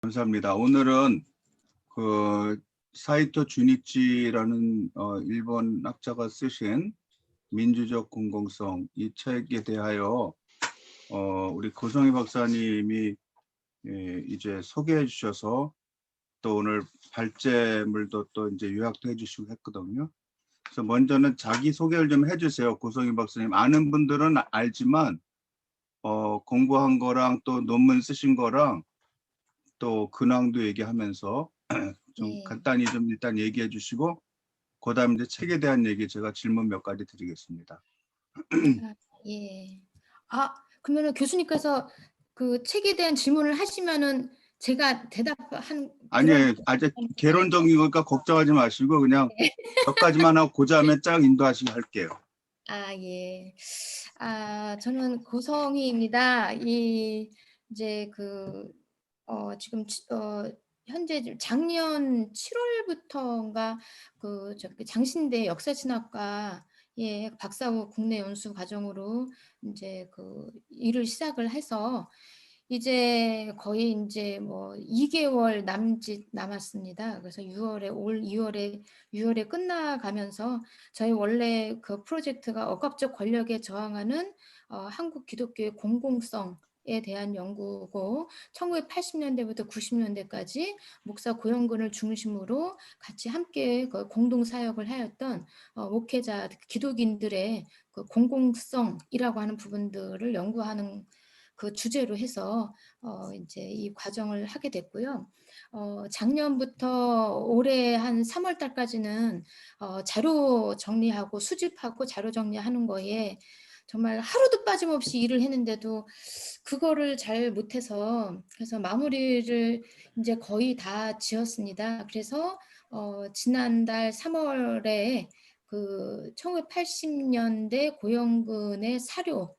감사합니다. 오늘은 사이토 주니치라는 일본 학자가 쓰신 민주적 공공성 이 책에 대하여 우리 고성희 박사님이 이제 소개해 주셔서 또 오늘 발제물도 또 이제 요약도 해주시고 했거든요. 그래서 먼저는 자기 소개를 좀 해주세요. 고성희 박사님. 아는 분들은 알지만 공부한 거랑 또 논문 쓰신 거랑 또 근황도 얘기하면서 좀 네. 간단히 좀 일단 얘기해 주시고 그다음 이제 책에 대한 얘기 제가 질문 몇 가지 드리겠습니다. 예. 그러면은 교수님께서 그 책에 대한 질문을 하시면은 제가 대답한 그런 아니 아직 개론적인 거니까 걱정하지 마시고 그냥 몇 가지만 하고 그 다음에 쫙 인도하시게 할게요. 예. 저는 고성희입니다. 이제 지금 현재 작년 7월부터인가 저기 장신대 역사진학과에 박사후 국내 연수 과정으로 이제 일을 시작을 해서 이제 거의 이제 뭐 2개월 남짓 남았습니다. 그래서 올 6월에 끝나가면서 저희 원래 그 프로젝트가 억압적 권력에 저항하는 한국 기독교의 공공성에 대한 연구고 1980년대부터 90년대까지 목사 고영근을 중심으로 같이 함께 공동 사역을 하였던 목회자 기독인들의 그 공공성이라고 하는 부분들을 연구하는 그 주제로 해서 이제 이 과정을 하게 됐고요. 작년부터 올해 한 3월 달까지는 자료 정리하고 수집하고 자료 정리하는 거에 정말 하루도 빠짐없이 일을 했는데도 그거를 잘 못해서 그래서 마무리를 이제 거의 다 지었습니다. 그래서 지난달 3월에 그 1980년대 고영근의 사료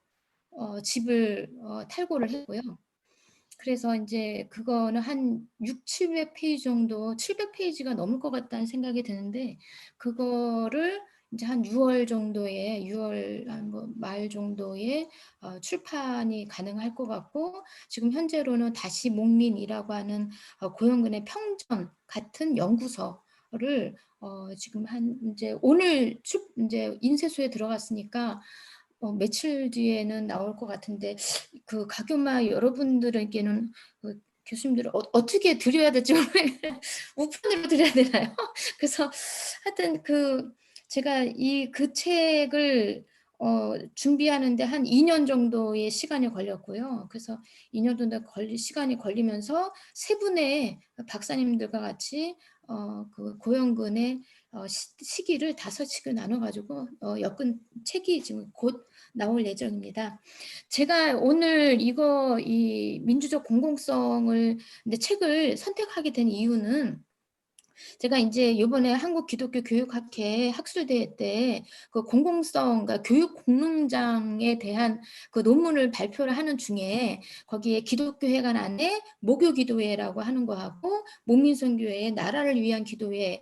집을 탈고를 했고요. 그래서 이제 그거는 한 600-700페이지 정도 700페이지가 넘을 것 같다는 생각이 드는데 그거를 이제 한 6월 정도에 6월 한 뭐 말 정도에 출판이 가능할 것 같고 지금 현재로는 다시 목민이라고 하는 고영근의 평전 같은 연구서를 지금 한 이제 오늘 이제 인쇄소에 들어갔으니까 며칠 뒤에는 나올 것 같은데 그 가교마 여러분들에게는 교수님들은 어떻게 드려야 될지 우편으로 드려야 되나요? 그래서 하여튼 제가 그 책을 준비하는데 한 2년 정도의 시간이 걸렸고요. 그래서 2년 정도 시간이 걸리면서 세 분의 박사님들과 같이 그 고영근의 시기를 5식을 나눠가지고 엮은 책이 지금 곧 나올 예정입니다. 제가 오늘 이 민주적 공공성을 근데 책을 선택하게 된 이유는 제가 이제 요번에 한국 기독교 교육학회 학술대회 때 그 공공성, 그러니까 교육 공론장에 대한 그 논문을 발표를 하는 중에 거기에 기독교회관 안에 목요기도회라고 하는 거하고 목민선교회의 나라를 위한 기도회,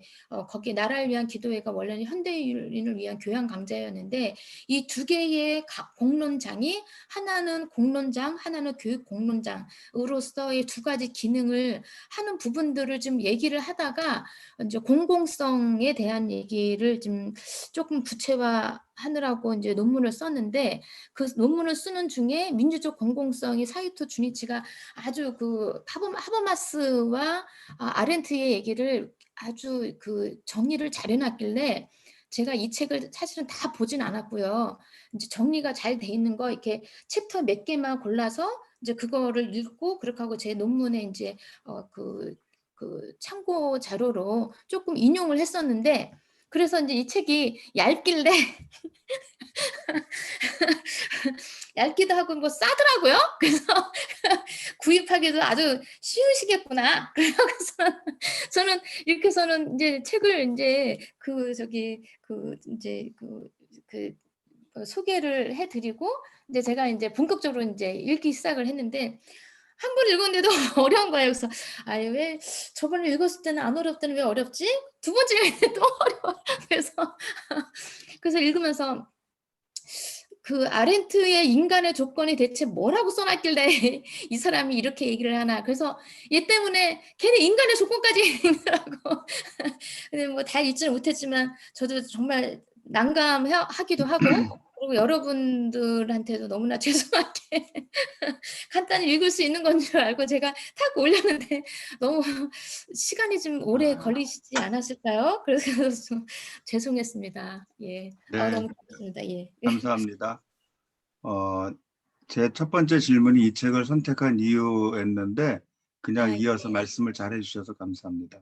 거기에 나라를 위한 기도회가 원래는 현대인을 위한 교양 강좌였는데 이 두 개의 공론장이 하나는 공론장, 하나는 교육 공론장으로서의 두 가지 기능을 하는 부분들을 좀 얘기를 하다가 이제 공공성에 대한 얘기를 좀 조금 구체화하느라고 이제 논문을 썼는데 그 논문을 쓰는 중에 민주적 공공성이 사이토 주니치가 아주 하버마스와 아렌트의 얘기를 아주 정리를 잘 해놨길래 제가 이 책을 사실은 다 보진 않았고요. 이제 정리가 잘 돼 있는 거 이렇게 챕터 몇 개만 골라서 이제 그거를 읽고 그렇게 하고 제 논문에 이제 참고 자료로 조금 인용을 했었는데 그래서 이제 이 책이 얇길래 얇기도 하고 뭐 싸더라고요. 그래서 구입하기도 아주 쉬우시겠구나. 그래서 저는 이렇게 해서는 이제 책을 이제 소개를 해드리고 이제 제가 이제 본격적으로 이제 읽기 시작을 했는데 한 번 읽었는데도 어려운 거예요. 그래서 왜 저번에 읽었을 때는 안 어렵더니 왜 어렵지? 두 번째 읽는데 또 어려워. 그래서 읽으면서 그 아렌트의 인간의 조건이 대체 뭐라고 써놨길래 이 사람이 이렇게 얘기를 하나. 그래서 얘 때문에 걔네 인간의 조건까지 읽느라고. 근데 뭐 다 읽지는 못했지만 저도 정말 난감하기도 하고, 그리고 여러분들한테도 너무나 죄송하게 간단히 읽을 수 있는 건 줄 알고 제가 탁 올렸는데 너무 시간이 좀 오래 걸리시지 않았을까요? 그래서 좀 죄송했습니다. 예. 네, 너무 고맙습니다. 예. 감사합니다. 제 첫 번째 질문이 이 책을 선택한 이유였는데 그냥 예. 이어서 말씀을 잘 해주셔서 감사합니다.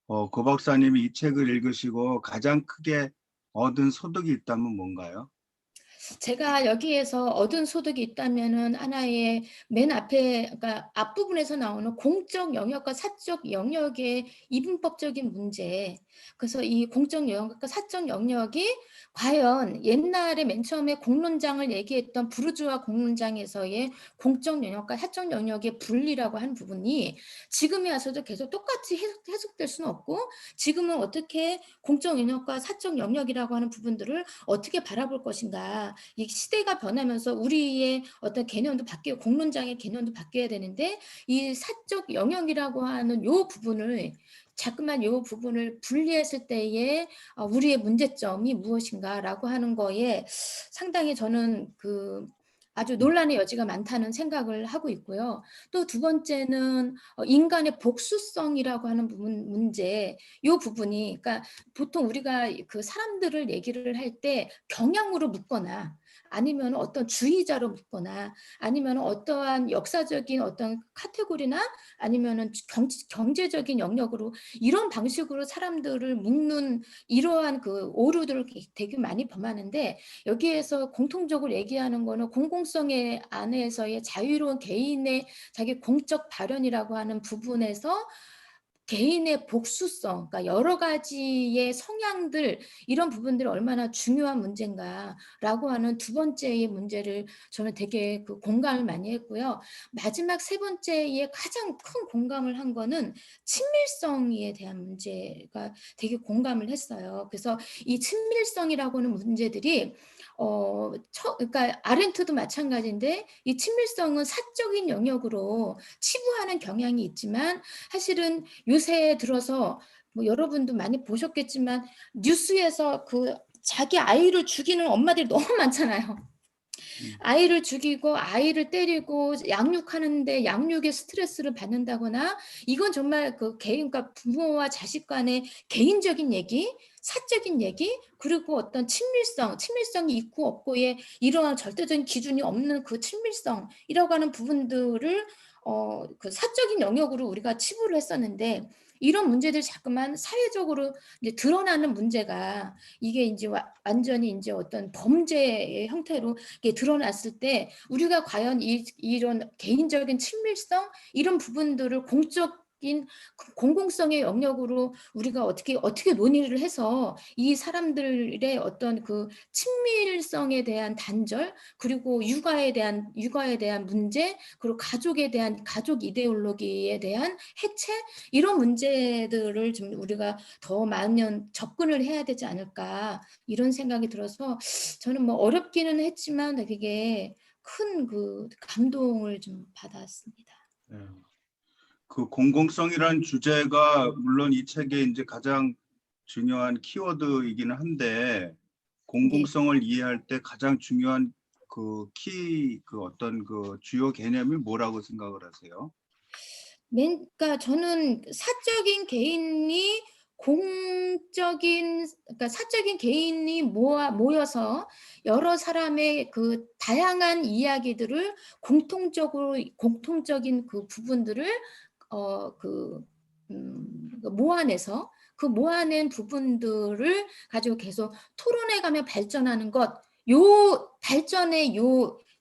고 박사님이 이 책을 읽으시고 가장 크게 얻은 소득이 있다면 뭔가요? 제가 여기에서 얻은 소득이 있다면은 하나의 맨 앞에, 그러니까 앞부분에서 나오는 공적 영역과 사적 영역의 이분법적인 문제. 그래서 이 공적 영역과 사적 영역이 과연 옛날에 맨 처음에 공론장을 얘기했던 부르주아 공론장에서의 공적 영역과 사적 영역의 분리라고 하는 부분이 지금에 와서도 계속 똑같이 해석될 수는 없고, 지금은 어떻게 공적 영역과 사적 영역이라고 하는 부분들을 어떻게 바라볼 것인가. 이 시대가 변하면서 우리의 어떤 개념도 바뀌고 공론장의 개념도 바뀌어야 되는데, 이 사적 영역이라고 하는 요 부분을 자꾸만 요 부분을 분리했을 때에 우리의 문제점이 무엇인가라고 하는 거에 상당히 저는 아주 논란의 여지가 많다는 생각을 하고 있고요. 또 두 번째는 인간의 복수성이라고 하는 부분 문제, 요 부분이, 그러니까 보통 우리가 그 사람들을 얘기를 할 때 경향으로 묻거나 아니면 어떤 주의자로 묻거나 아니면 어떠한 역사적인 어떤 카테고리나 아니면은 경제적인 영역으로 이런 방식으로 사람들을 묶는 이러한 그 오류들을 되게 많이 범하는데, 여기에서 공통적으로 얘기하는 거는 공공성의 안에서의 자유로운 개인의 자기 공적 발언이라고 하는 부분에서 개인의 복수성, 그러니까 여러 가지의 성향들, 이런 부분들이 얼마나 중요한 문제인가라고 하는 두 번째의 문제를 저는 되게 공감을 많이 했고요. 마지막 세 번째에 가장 큰 공감을 한 거는 친밀성에 대한 문제가 되게 공감을 했어요. 그래서 이 친밀성이라고 하는 문제들이 그러니까 아렌트도 마찬가지인데, 이 친밀성은 사적인 영역으로 치부하는 경향이 있지만, 사실은 요새 들어서 뭐 여러분도 많이 보셨겠지만 뉴스에서 자기 아이를 죽이는 엄마들이 너무 많잖아요. 아이를 죽이고 아이를 때리고 양육하는데 양육의 스트레스를 받는다거나, 이건 정말 그러니까 부모와 자식 간의 개인적인 얘기, 사적인 얘기, 그리고 어떤 친밀성이 있고 없고의 이러한 절대적인 기준이 없는 그 친밀성이라고 하는 부분들을 그 사적인 영역으로 우리가 치부를 했었는데, 이런 문제들이 자꾸만 사회적으로 이제 드러나는 문제가, 이게 이제 완전히 이제 어떤 범죄의 형태로 이게 드러났을 때 우리가 과연 이런 개인적인 친밀성, 이런 부분들을 공공성의 영역으로 우리가 어떻게 논의를 해서 이 사람들의 어떤 친밀성에 대한 단절, 그리고 육아에 대한 문제, 그리고 가족 이데올로기에 대한 해체, 이런 문제들을 좀 우리가 더 많은 접근을 해야 되지 않을까, 이런 생각이 들어서 저는 뭐 어렵기는 했지만 되게 큰 감동을 좀 받았습니다. 네. 그 공공성이라는 주제가 물론 이 책의 이제 가장 중요한 키워드이기는 한데, 네. 공공성을 이해할 때 가장 중요한 어떤 주요 개념이 뭐라고 생각을 하세요? 그러니까 저는 사적인 개인이 그러니까 사적인 개인이 모여서 여러 사람의 다양한 이야기들을 공통적인 부분들을 모아내서 모아낸 부분들을 가지고 계속 토론해가며 발전하는 것, 요 발전의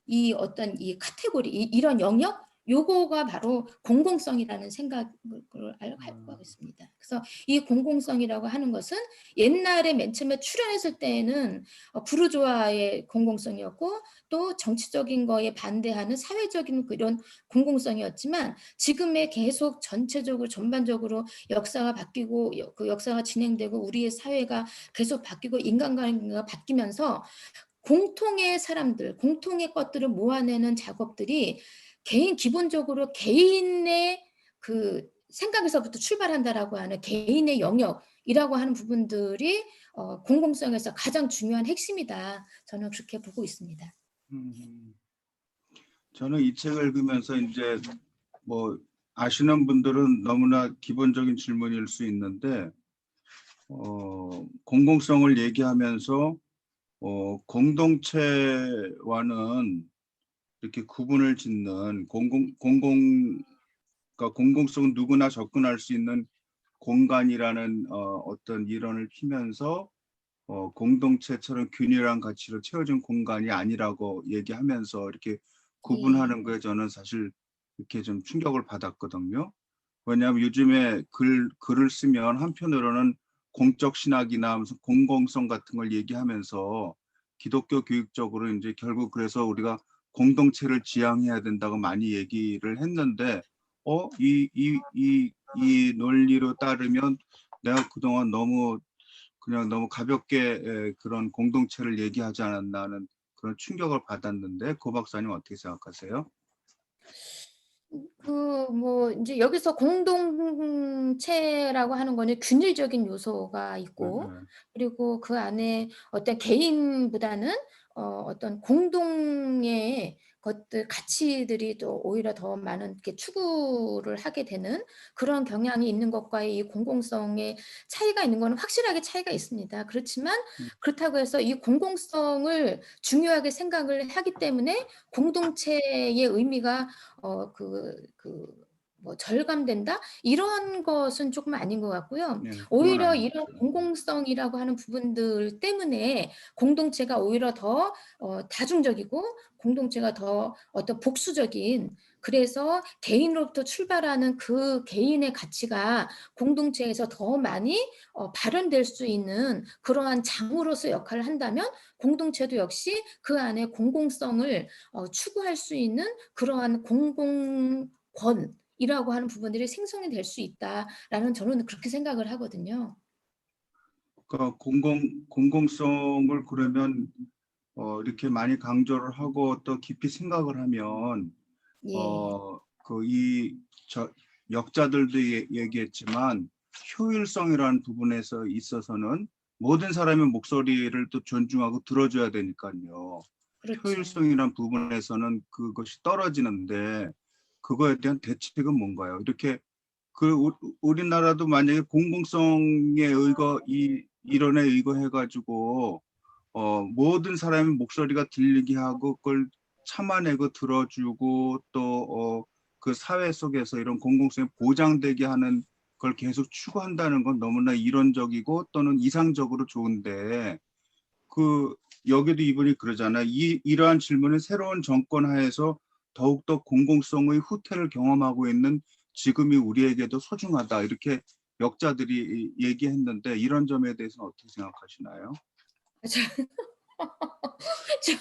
이 어떤 이 카테고리, 이런 영역, 요거가 바로 공공성이라는 생각을 하고 있습니다. 그래서 이 공공성이라고 하는 것은 옛날에 맨 처음에 출현했을 때에는 부르주아의 공공성이었고, 또 정치적인 거에 반대하는 사회적인 그런 공공성이었지만, 지금의 계속 전체적으로 전반적으로 역사가 바뀌고 그 역사가 진행되고 우리의 사회가 계속 바뀌고 인간관계가 바뀌면서 공통의 사람들, 공통의 것들을 모아내는 작업들이 기본적으로 개인의 그 생각에서부터 출발한다라고 하는 개인의 영역이라고 하는 부분들이 공공성에서 가장 중요한 핵심이다. 저는 그렇게 보고 있습니다. 음, 저는 이 책을 읽으면서 이제 뭐 아시는 분들은 너무나 기본적인 질문일 수 있는데 공공성을 얘기하면서 공동체와는 이렇게 구분을 짓는 그러니까 공공성은 누구나 접근할 수 있는 공간이라는 어떤 이론을 피면서 공동체처럼 균일한 가치로 채워진 공간이 아니라고 얘기하면서 이렇게 예. 구분하는 거에 저는 사실 이렇게 좀 충격을 받았거든요. 왜냐하면 요즘에 글을 쓰면 한편으로는 공적 신학이나 무슨 공공성 같은 걸 얘기하면서 기독교 교육적으로 이제 결국 그래서 우리가 공동체를 지향해야 된다고 많이 얘기를 했는데 이 논리로 따르면 내가 그동안 너무 가볍게 그런 공동체를 얘기하지 않았나 하는 그런 충격을 받았는데 고 박사님 어떻게 생각하세요? 뭐 인제 여기서 공동체라고 하는 거는 균일적인 요소가 네, 있고, 그리고 그 안에 어떤 개인보다는 어떤 공동의 것들 가치들이 또 오히려 더 많은 이렇게 추구를 하게 되는 그런 경향이 있는 것과의 이 공공성의 차이가 있는 거는 확실하게 차이가 있습니다. 그렇지만 그렇다고 해서 이 공공성을 중요하게 생각을 하기 때문에 공동체의 의미가 뭐 절감된다? 이런 것은 쪼끔 아닌 것 같고요. 네, 그건 오히려 아닌 이런 것 같아요. 공공성이라고 하는 부분들 때문에 공동체가 오히려 더 다중적이고, 공동체가 더 어떤 복수적인, 그래서 개인으로부터 출발하는 그 개인의 가치가 공동체에서 더 많이 발현될 수 있는 그러한 장으로서 역할을 한다면, 공동체도 역시 그 안에 공공성을 추구할 수 있는 그러한 공공권이라고 하는 부분들이 생성이 될 수 있다라는, 저는 그렇게 생각을 하거든요. 그러니까 공공성을 그러면 이렇게 많이 강조를 하고 또 깊이 생각을 하면 예. 그 역자들도 얘기했지만 효율성이라는 부분에서 있어서는 모든 사람의 목소리를 또 존중하고 들어줘야 되니까요. 그렇죠. 효율성이란 부분에서는 그것이 떨어지는데 그거에 대한 대책은 뭔가요? 이렇게 우리나라도 만약에 공공성에 이 이론에 의거해 가지고 모든 사람의 목소리가 들리게 하고 그걸 참아내고 들어주고 또 그 사회 속에서 이런 공공성이 보장되게 하는 걸 계속 추구한다는 건 너무나 이론적이고 또는 이상적으로 좋은데 그 여기도 이분이 그러잖아요. 이러한 질문은 새로운 정권 하에서 더욱더 공공성의 후퇴를 경험하고 있는 지금이 우리에게도 소중하다. 이렇게 역자들이 얘기했는데 이런 점에 대해서는 어떻게 생각하시나요? 저 저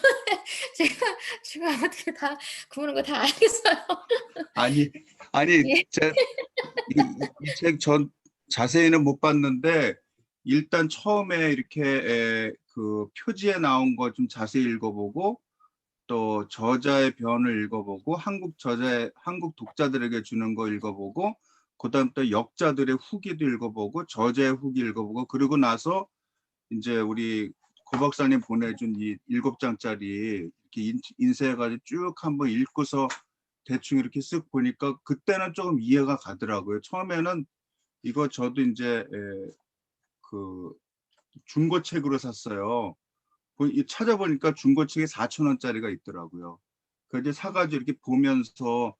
제가 어떻게 다 그러는 거 다 알겠어요. 아니, 아니, 예. 제가 이 책 전 자세히는 못 봤는데 일단 처음에 이렇게 그 표지에 나온 거 좀 자세히 읽어보고 또 저자의 변을 읽어보고 한국 독자들에게 주는 거 읽어보고 그다음 또 역자들의 후기도 읽어보고 저자의 후기 읽어보고 그리고 나서 이제 우리 고 박사님 보내준 이 7장짜리 이렇게 인쇄해가지고 쭉 한번 읽고서 대충 이렇게 쓱 보니까 그때는 조금 이해가 가더라고요. 처음에는 이거 저도 이제 그 중고책으로 샀어요. 찾아보니까 중고책에 4,000원짜리가 있더라고요. 그 이제 사가지고 이렇게 보면서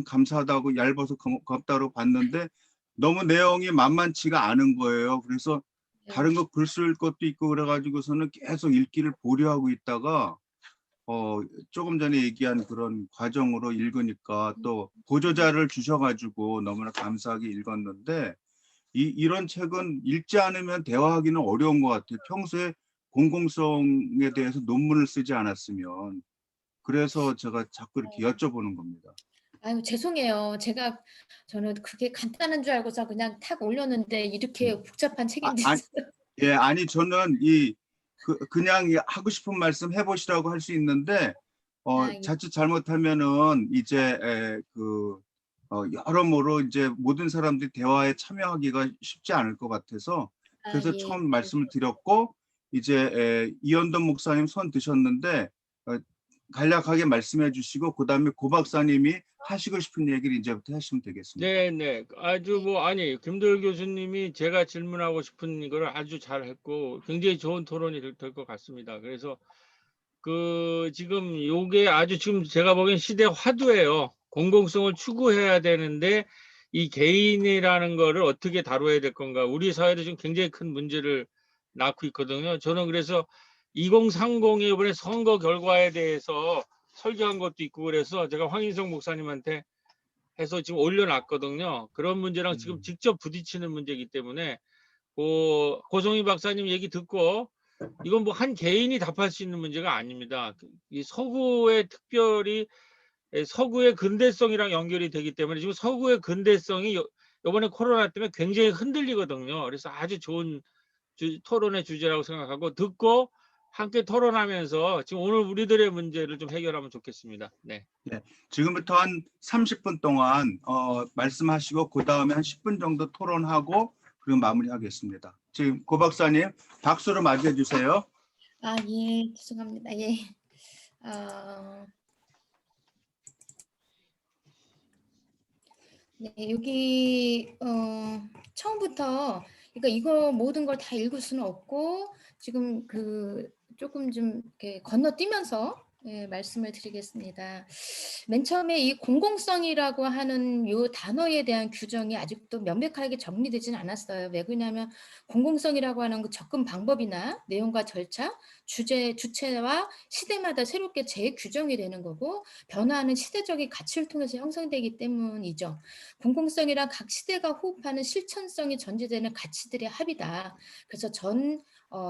감사하다고 얇아서 고맙다고 봤는데 너무 내용이 만만치가 않은 거예요. 그래서 네. 다른 거 글 쓸 것도 있고 그래가지고서는 계속 읽기를 보류하고 있다가 어, 조금 전에 얘기한 그런 과정으로 읽으니까 또 보조자를 주셔가지고 너무나 감사하게 읽었는데 이런 책은 읽지 않으면 대화하기는 어려운 것 같아요. 평소에 공공성에 대해서 논문을 쓰지 않았으면. 그래서 제가 자꾸 이렇게 여쭤보는 겁니다. 아유, 죄송해요. 저는 그게 간단한 줄 알고서 그냥 탁 올렸는데 이렇게 복잡한 아, 책인지. 아, 예, 아니 저는 이 그냥 하고 싶은 말씀 해보시라고 할 수 있는데 예. 자칫 잘못하면은 이제 여러모로 이제 모든 사람들이 대화에 참여하기가 쉽지 않을 것 같아서 그래서 예. 처음 말씀을 드렸고 이제 이현돈 목사님 손 드셨는데 간략하게 말씀해 주시고 그다음에 고 박사님이 하시고 싶은 얘기를 이제부터 하시면 되겠습니다. 네네. 아주 아니, 김도열 교수님이 제가 질문하고 싶은 거를 아주 잘했고 굉장히 좋은 토론이 될 것 같습니다. 그래서 지금 요게 아주 지금 제가 보기엔 시대 화두예요. 공공성을 추구해야 되는데 이 개인이라는 거를 어떻게 다뤄야 될 건가. 우리 사회도 지금 굉장히 큰 문제를 낳고 있거든요. 저는 그래서 2030의 이번에 선거 결과에 대해서 설교한 것도 있고 그래서 제가 황인성 목사님한테 해서 지금 올려놨거든요. 그런 문제랑 지금 직접 부딪히는 문제이기 때문에 고성희 박사님 얘기 듣고 이건 한 개인이 답할 수 있는 문제가 아닙니다. 이 서구의 특별히 서구의 근대성이랑 연결이 되기 때문에 지금 서구의 근대성이 이번에 코로나 때문에 굉장히 흔들리거든요. 그래서 아주 좋은 토론의 주제라고 생각하고 듣고 함께 토론하면서 지금 오늘 우리들의 문제를 좀 해결하면 좋겠습니다. 네. 네, 지금부터 한 30분 동안 말씀하시고 그 다음에 한 10분 정도 토론하고 그리고 마무리하겠습니다. 지금 고 박사님 박수로 맞이해 주세요. 예. 죄송합니다. 예. 네, 여기 처음부터 그러니까 이거 모든 걸 다 읽을 수는 없고 지금 조금 좀 이렇게 건너뛰면서 말씀을 드리겠습니다. 맨 처음에 이 공공성이라고 하는 요 단어에 대한 규정이 아직도 명백하게 정리되지는 않았어요. 왜 그러냐면 공공성이라고 하는 그 접근 방법이나 내용과 절차, 주체와 시대마다 새롭게 재규정이 되는 거고 변화하는 시대적인 가치를 통해서 형성되기 때문이죠. 공공성이란 각 시대가 호흡하는 실천성이 전제되는 가치들의 합이다. 그래서 전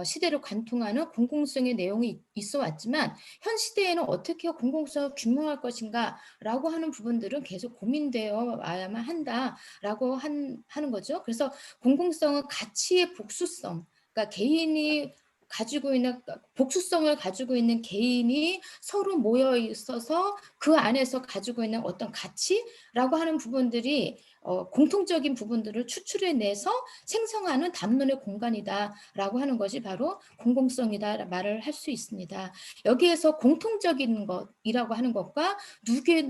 시대를 관통하는 공공성의 내용이 있어 왔지만 현 시대에는 어떻게 공공성을 규명할 것인가라고 하는 부분들은 계속 고민되어 와야만 한다라고 하는 거죠. 그래서 공공성은 가치의 복수성, 그러니까 개인이 가지고 있는 복수성을 가지고 있는 개인이 서로 모여 있어서 그 안에서 가지고 있는 어떤 가치라고 하는 부분들이 공통적인 부분들을 추출해내서 생성하는 담론의 공간이다라고 하는 것이 바로 공공성이다 말을 할 수 있습니다. 여기에서 공통적인 것이라고 하는 것과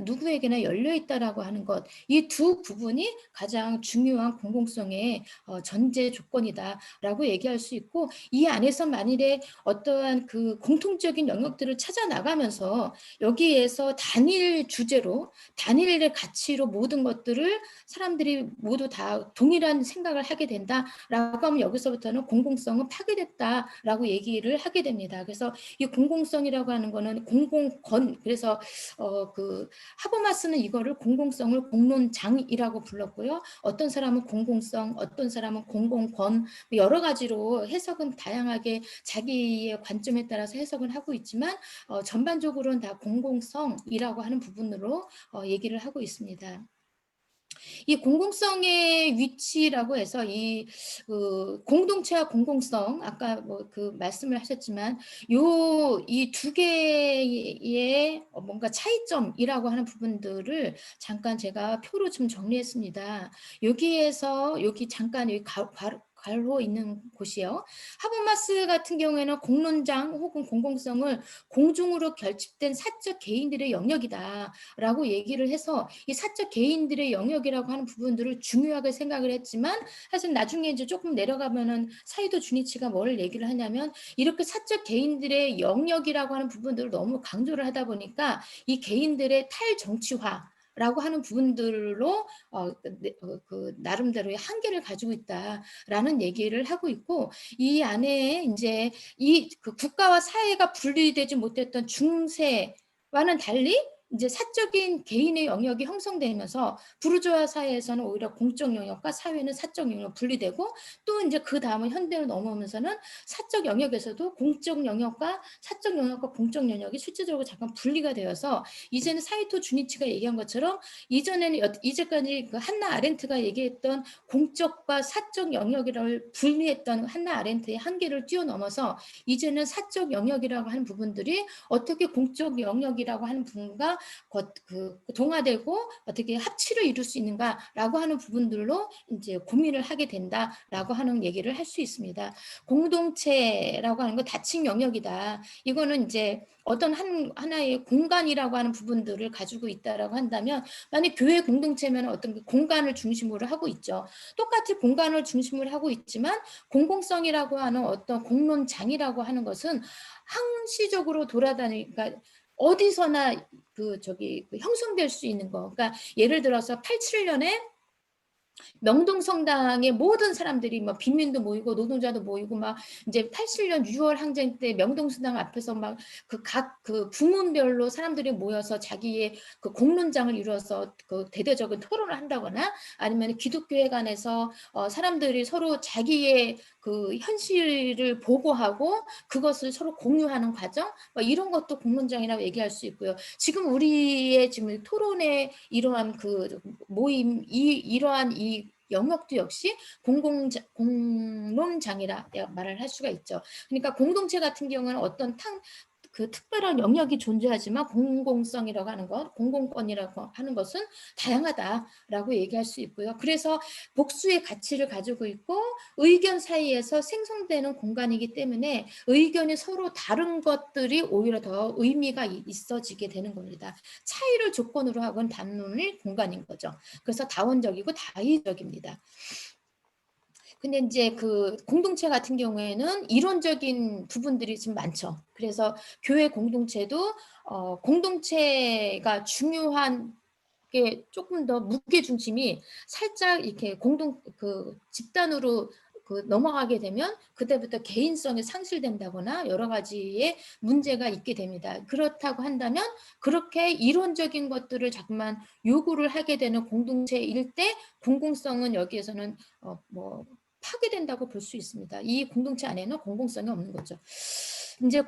누구에게나 열려있다라고 하는 것, 이 두 부분이 가장 중요한 공공성의 전제 조건이다라고 얘기할 수 있고 이 안에서 만일에 어떠한 그 공통적인 영역들을 찾아 나가면서 여기에서 단일 주제로 단일의 가치로 모든 것들을 사람들이 모두 다 동일한 생각을 하게 된다라고 하면 여기서부터는 공공성은 파괴됐다라고 얘기를 하게 됩니다. 그래서 이 공공성이라고 하는 거는 공공권, 그래서 하버마스는 이거를 공공성을 공론장이라고 불렀고요. 어떤 사람은 공공성, 어떤 사람은 공공권, 여러 가지로 해석은 다양하게 자기의 관점에 따라서 해석을 하고 있지만 전반적으로는 다 공공성이라고 하는 부분으로 얘기를 하고 있습니다. 이 공공성의 위치라고 해서 이 공동체와 공공성 아까 말씀을 하셨지만 이 두 개의 뭔가 차이점이라고 하는 부분들을 잠깐 제가 표로 좀 정리했습니다. 여기 잠깐 여기 괄호 있는 곳이요. 하버마스 같은 경우에는 공론장 혹은 공공성을 공중으로 결집된 사적 개인들의 영역이다라고 얘기를 해서 이 사적 개인들의 영역이라고 하는 부분들을 중요하게 생각을 했지만 사실 나중에 이제 조금 내려가면은 사이도 주니치가 뭘 얘기를 하냐면 이렇게 사적 개인들의 영역이라고 하는 부분들을 너무 강조를 하다 보니까 이 개인들의 탈정치화 라고 하는 부분들로 나름대로의 한계를 가지고 있다라는 얘기를 하고 있고 이 안에 이제 이 국가와 사회가 분리되지 못했던 중세와는 달리 이제 사적인 개인의 영역이 형성되면서 부르주아 사회에서는 오히려 공적 영역과 사회는 사적 영역 분리되고 또 이제 그 다음은 현대로 넘어오면서는 사적 영역에서도 공적 영역과 사적 영역과 공적 영역이 실질적으로 잠깐 분리가 되어서 이제는 사이토 주니치가 얘기한 것처럼 이전에는 이제까지 그 한나 아렌트가 얘기했던 공적과 사적 영역을 분리했던 한나 아렌트의 한계를 뛰어넘어서 이제는 사적 영역이라고 하는 부분들이 어떻게 공적 영역이라고 하는 부분과 동화되고 어떻게 합치를 이룰 수 있는가라고 하는 부분들로 이제 고민을 하게 된다라고 하는 얘기를 할 수 있습니다. 공동체라고 하는 건 다층 영역이다. 이거는 이제 어떤 하나의 공간이라고 하는 부분들을 가지고 있다라고 한다면 만약 교회 공동체면 어떤 공간을 중심으로 하고 있죠. 똑같이 공간을 중심으로 하고 있지만 공공성이라고 하는 어떤 공론장이라고 하는 것은 항시적으로 돌아다니니까 어디서나 형성될 수 있는 거. 그러니까 예를 들어서 87년에 명동성당의 모든 사람들이 뭐 빈민도 모이고 노동자도 모이고 막 이제 87년 6월 항쟁 때 명동성당 앞에서 막 각 부문별로 사람들이 모여서 자기의 그 공론장을 이루어서 그 대대적인 토론을 한다거나 아니면 기독교회관에서 사람들이 서로 자기의 그 현실을 보고하고 그것을 서로 공유하는 과정 이런 것도 공론장이라고 얘기할 수 있고요. 지금 우리의 지금 토론의 이러한 그 모임 이러한 이 영역도 역시 공론장이라 말을 할 수가 있죠. 그러니까 공동체 같은 경우는 어떤 특별한 영역이 존재하지만 공공성이라고 하는 것, 공공권이라고 하는 것은 다양하다라고 얘기할 수 있고요. 그래서 복수의 가치를 가지고 있고 의견 사이에서 생성되는 공간이기 때문에 의견이 서로 다른 것들이 오히려 더 의미가 있어지게 되는 겁니다. 차이를 조건으로 하고는 담론의 공간인 거죠. 그래서 다원적이고 다의적입니다. 근데 이제 그 공동체 같은 경우에는 이론적인 부분들이 좀 많죠. 그래서 교회 공동체도 공동체가 중요한 게 조금 더 무게 중심이 살짝 이렇게 집단으로 넘어가게 되면 그때부터 개인성이 상실된다거나 여러 가지의 문제가 있게 됩니다. 그렇다고 한다면 그렇게 이론적인 것들을 자꾸만 요구를 하게 되는 공동체일 때 공공성은 여기에서는 파괴된다고 볼 수 있습니다. 이 공동체 안에는 공공성이 없는 거죠. 이제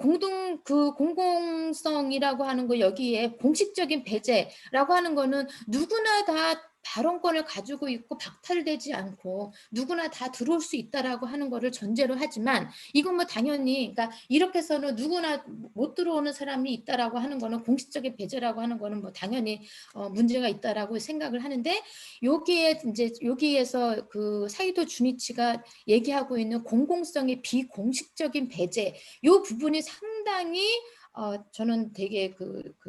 공공성이라고 하는 거 여기에 공식적인 배제라고 하는 거는 누구나 다 발언권을 가지고 있고 박탈되지 않고 누구나 다 들어올 수 있다라고 하는 거를 전제로 하지만 이건 뭐 당연히 그러니까 이렇게 해서는 누구나 못 들어오는 사람이 있다라고 하는 거는 공식적인 배제라고 하는 거는 뭐 당연히 문제가 있다라고 생각을 하는데 여기에서 그 사이도 주니치가 얘기하고 있는 공공성의 비공식적인 배제 요 부분이 상당히 저는 되게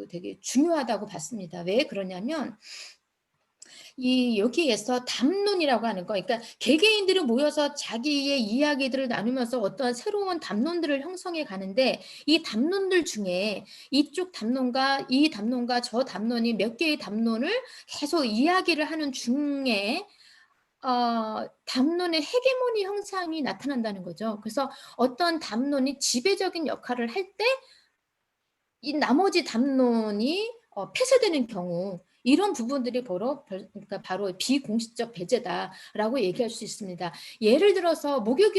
되게 중요하다고 봤습니다. 왜 그러냐면 여기에서 담론이라고 하는 거, 그러니까 개개인들이 모여서 자기의 이야기들을 나누면서 어떠한 새로운 담론들을 형성해 가는데 이 담론들 중에 이쪽 담론과 이 담론과 저 담론이 몇 개의 담론을 계속 이야기를 하는 중에 담론의 헤게모니 형상이 나타난다는 거죠. 그래서 어떤 담론이 지배적인 역할을 할 때 이 나머지 담론이 폐쇄되는 경우 이런 부분들이 그러니까 바로 비공식적 배제다라고 얘기할 수 있습니다. 예를 들어서 목요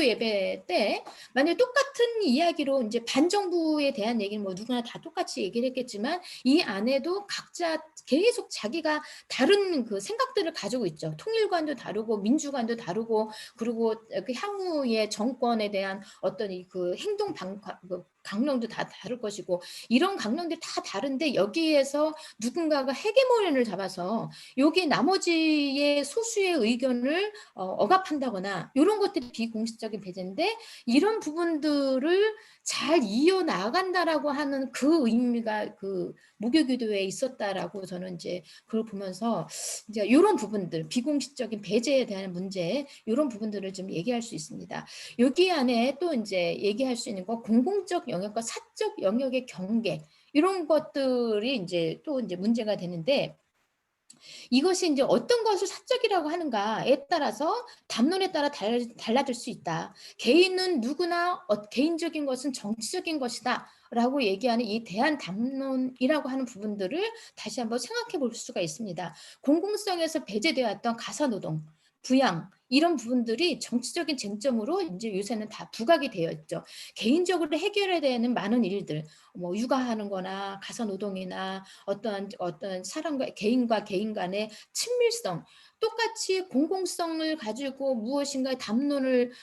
예배 때 만약 똑같은 이야기로 이제 반정부에 대한 얘기는 뭐 누구나 다 똑같이 얘기를 했겠지만 이 안에도 각자 계속 자기가 다른 그 생각들을 가지고 있죠. 통일관도 다르고 민주관도 다르고 그리고 그 향후의 정권에 대한 어떤 그 행동 강령도 다 다를 것이고 이런 강령들이 다 다른데 여기에서 누군가가 헤게모니를 잡아서 여기 나머지의 소수의 의견을 억압한다거나 이런 것들이 비공식적인 배제인데 이런 부분들을 잘 이어나간다라고 하는 그 의미가 그 무교기도에 있었다라고 저는 이제 그걸 보면서 이제 이런 부분들 비공식적인 배제에 대한 문제 이런 부분들을 좀 얘기할 수 있습니다. 여기 안에 또 이제 얘기할 수 있는 거 공공적 영역과 사적 영역의 경계 이런 것들이 이제 또 이제 문제가 되는데 이것이 이제 어떤 것을 사적이라고 하는가에 따라서 담론에 따라 달라질 수 있다. 개인은 누구나 개인적인 것은 정치적인 것이다. 라고 얘기하는 이 대한담론이라고 하는 부분들을 다시 한번 생각해 볼 수가 있습니다. 공공성에서 배제되어 왔던 가사노동, 부양 이런 부분들이 정치적인 쟁점으로 이제 요새는 다 부각이 되어 있죠. 개인적으로 해결해야 되는 많은 일들, 뭐 육아하는 거나 가사노동이나 어떤 사람과 개인 간의 친밀성, 똑같이 공공성을 가지고 무엇인가 담론을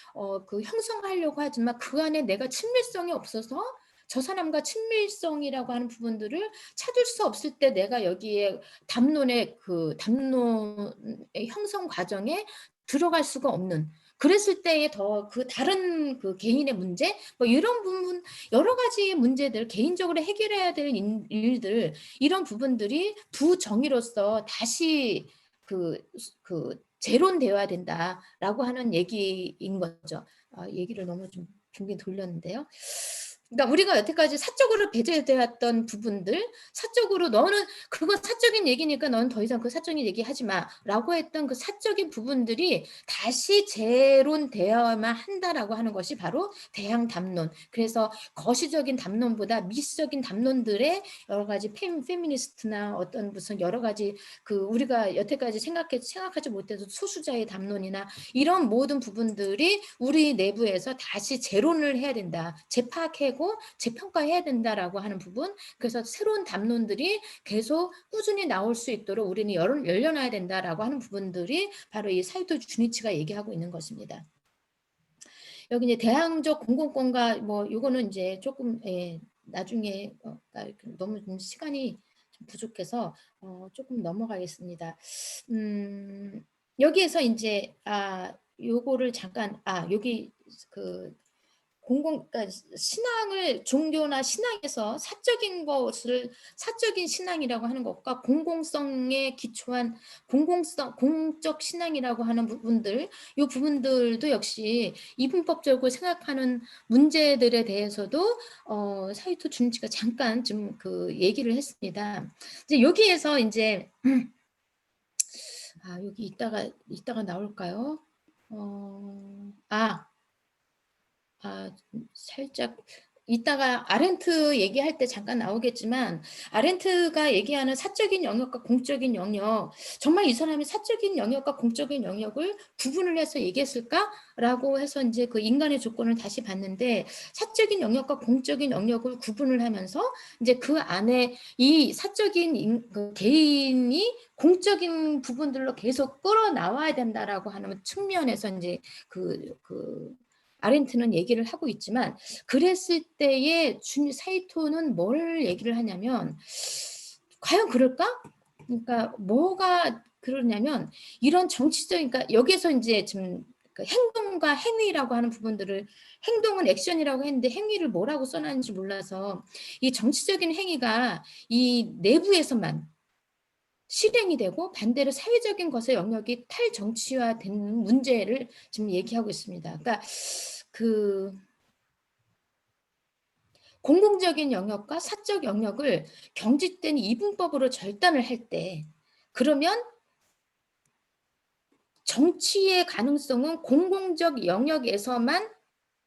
형성하려고 하지만 그 안에 내가 친밀성이 없어서 저 사람과 친밀성이라고 하는 부분들을 찾을 수 없을 때 내가 여기에 담론의 형성 과정에 들어갈 수가 없는, 그랬을 때에 더 그 다른 그 개인의 문제 뭐 이런 부분 여러 가지 문제들 개인적으로 해결해야 될 일들 이런 부분들이 부정의로서 다시 재론되어야 된다라고 하는 얘기인 거죠. 얘기를 너무 좀 빙빙 돌렸는데요. 그러니까 우리가 여태까지 사적으로 배제되었던 부분들, 사적으로 너는 그건 사적인 얘기니까 너는 더 이상 그 사적인 얘기하지 마라고 했던 그 사적인 부분들이 다시 재론되어야만 한다라고 하는 것이 바로 대항 담론. 그래서 거시적인 담론보다 미시적인 담론들의 여러 가지 페미니스트나 어떤 무슨 여러 가지 우리가 여태까지 생각하지 못해서 소수자의 담론이나 이런 모든 부분들이 우리 내부에서 다시 재론을 해야 된다. 재파악하고 재평가해야 된다라고 하는 부분, 그래서 새로운 담론들이 계속 꾸준히 나올 수 있도록 우리는 열려놔야 된다라고 하는 부분들이 바로 이 사이토 주니치가 얘기하고 있는 것입니다. 여기 이제 대항적 공공권과 뭐 요거는 이제 조금 나중에 너무 좀 시간이 좀 부족해서 조금 넘어가겠습니다. 여기에서 이제 요거를 잠깐 여기 그러니까 신앙을 종교나 신앙에서 사적인 신앙이라고 하는 것과 공공성에 기초한 공적 신앙이라고 하는 부분들, 이 부분들도 역시 이분법적으로 생각하는 문제들에 대해서도 사이토 주니치가 잠깐 좀 얘기를 했습니다. 이제 여기에서 이제 여기 이따가 나올까요? 살짝 이따가 아렌트 얘기할 때 잠깐 나오겠지만, 아렌트가 얘기하는 사적인 영역과 공적인 영역, 정말 이 사람이 사적인 영역과 공적인 영역을 구분을 해서 얘기했을까라고 해서 이제 그 인간의 조건을 다시 봤는데, 사적인 영역과 공적인 영역을 구분을 하면서 이제 그 안에 이 사적인 개인이 공적인 부분들로 계속 끌어나와야 된다라고 하는 측면에서 이제 아렌트는 얘기를 하고 있지만, 그랬을 때의 사이토는 뭘 얘기를 하냐면, 과연 그럴까? 그러니까 뭐가 그러냐면, 이런 정치적인, 그러니까 여기서 이제 지금 행동과 행위라고 하는 부분들을, 행동은 액션이라고 했는데 행위를 뭐라고 써놨는지 몰라서, 이 정치적인 행위가 이 내부에서만 실행이 되고 반대로 사회적인 것의 영역이 탈정치화되는 문제를 지금 얘기하고 있습니다. 그러니까 공공적인 영역과 사적 영역을 경직된 이분법으로 절단을 할 때, 그러면 정치의 가능성은 공공적 영역에서만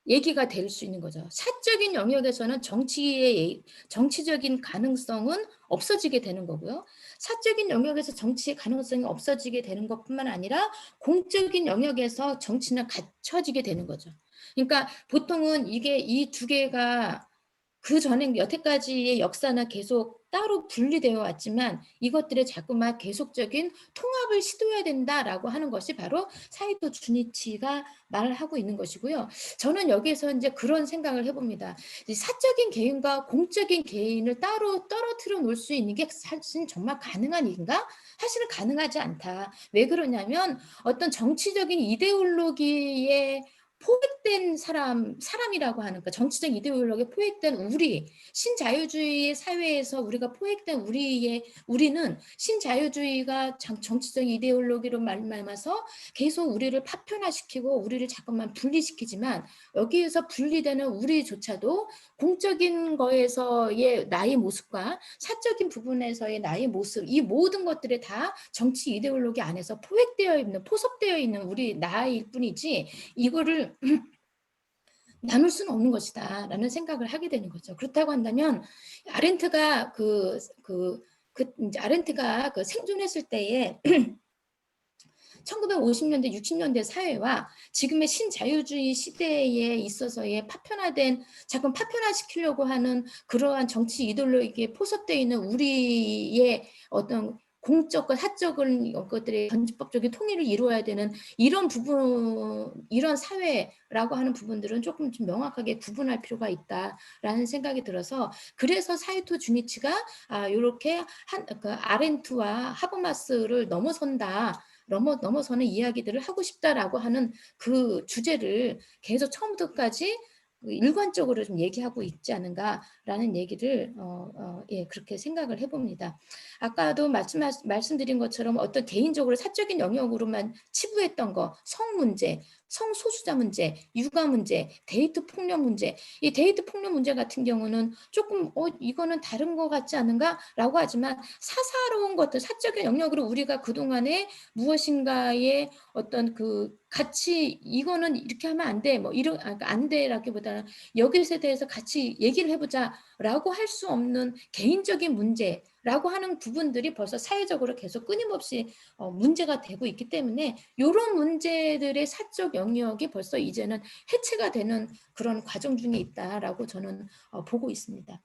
얘기가 될 수 있는 거죠. 사적인 영역에서는 정치적인 가능성은 없어지게 되는 거고요. 사적인 영역에서 정치의 가능성이 없어지게 되는 것뿐만 아니라 공적인 영역에서 정치는 갖춰지게 되는 거죠. 그러니까 보통은 이 두 개가 그 전에 여태까지의 역사는 계속 따로 분리되어 왔지만, 이것들의 자꾸만 계속적인 통합을 시도해야 된다라고 하는 것이 바로 사이토 주니치가 말을 하고 있는 것이고요. 저는 여기에서 이제 그런 생각을 해봅니다. 사적인 개인과 공적인 개인을 따로 떨어뜨려 놓을 수 있는 게 사실 정말 가능한 일인가? 사실은 가능하지 않다. 왜 그러냐면 어떤 정치적인 이데올로기에 포획된 사람이라고 하는, 그 정치적 이데올로기에 포획된 우리, 신자유주의 사회에서 우리가 포획된 우리는 신자유주의가 정치적 이데올로기로 말미암아서 계속 우리를 파편화시키고 우리를 자꾸만 분리시키지만, 여기에서 분리되는 우리조차도 공적인 거에서의 나의 모습과 사적인 부분에서의 나의 모습, 이 모든 것들이 다 정치 이데올로기 안에서 포획되어 있는, 포섭되어 있는 우리 나일 뿐이지, 이거를 남을 수는 없는 것이다라는 생각을 하게 되는 거죠. 그렇다고 한다면 아렌트가 이제 아렌트가 그 생존했을 때에 1950년대, 60년대 사회와 지금의 신자유주의 시대에 있어서의 자꾸 파편화시키려고 하는 그러한 정치 이데올로기에 포섭되어 있는 우리의 어떤 공적과 사적인 것들의 전지법적인 통일을 이루어야 되는 이런 부분, 이런 사회라고 하는 부분들은 조금 좀 명확하게 구분할 필요가 있다라는 생각이 들어서, 그래서 사이토 주니치가 이렇게 그 아렌트와 하버마스를 넘어서는 이야기들을 하고 싶다라고 하는 그 주제를 계속 처음부터 끝까지 일관적으로 좀 얘기하고 있지 않은가라는 얘기를 예, 그렇게 생각을 해봅니다. 아까도 말씀드린 것처럼 어떤 개인적으로 사적인 영역으로만 치부했던 거, 성 문제, 성소수자 문제, 육아 문제, 데이트 폭력 문제, 이 데이트 폭력 문제 같은 경우는 조금 이거는 다른 것 같지 않은가라고 하지만, 사사로운 것들, 사적인 영역으로 우리가 그동안에 무엇인가의 어떤 그 같이 이거는 이렇게 하면 안 돼, 뭐 이런 안 돼라기보다는 여기에 대해서 같이 얘기를 해보자라고 할 수 없는 개인적인 문제라고 하는 부분들이 벌써 사회적으로 계속 끊임없이 문제가 되고 있기 때문에 이런 문제들의 사적 영역이 벌써 이제는 해체가 되는 그런 과정 중에 있다라고 저는 보고 있습니다.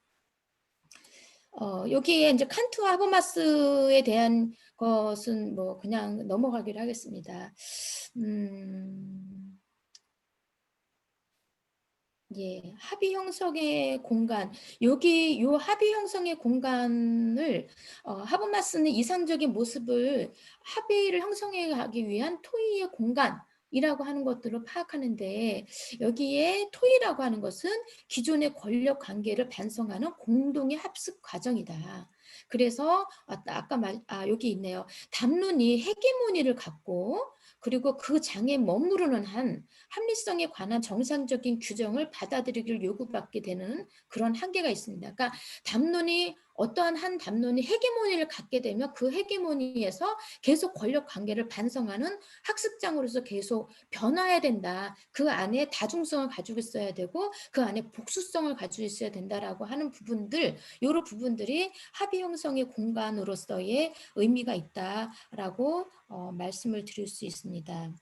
여기에 이제 칸트와 하버마스에 대한 것은 뭐 그냥 넘어가기로 하겠습니다. 예, 합의 형성의 공간. 여기 요 합의 형성의 공간을 하버마스는 이상적인 모습을 합의를 형성하기 위한 토의의 공간이라고 하는 것들을 파악하는데, 여기에 토의라고 하는 것은 기존의 권력 관계를 반성하는 공동의 합숙 과정이다. 그래서 여기 있네요. 담론이 헤게모니를 갖고 그리고 그 장에 머무르는 한 합리성에 관한 정상적인 규정을 받아들이기를 요구받게 되는 그런 한계가 있습니다. 그러니까 어떠한 한 담론이 헤게모니를 갖게 되면 그 헤게모니에서 계속 권력 관계를 반성하는 학습장으로서 계속 변화해야 된다. 그 안에 다중성을 가지고 있어야 되고 그 안에 복수성을 가지고 있어야 된다라고 하는 부분들, 이런 부분들이 합의 형성의 공간으로서의 의미가 있다라고 말씀을 드릴 수 있습니다.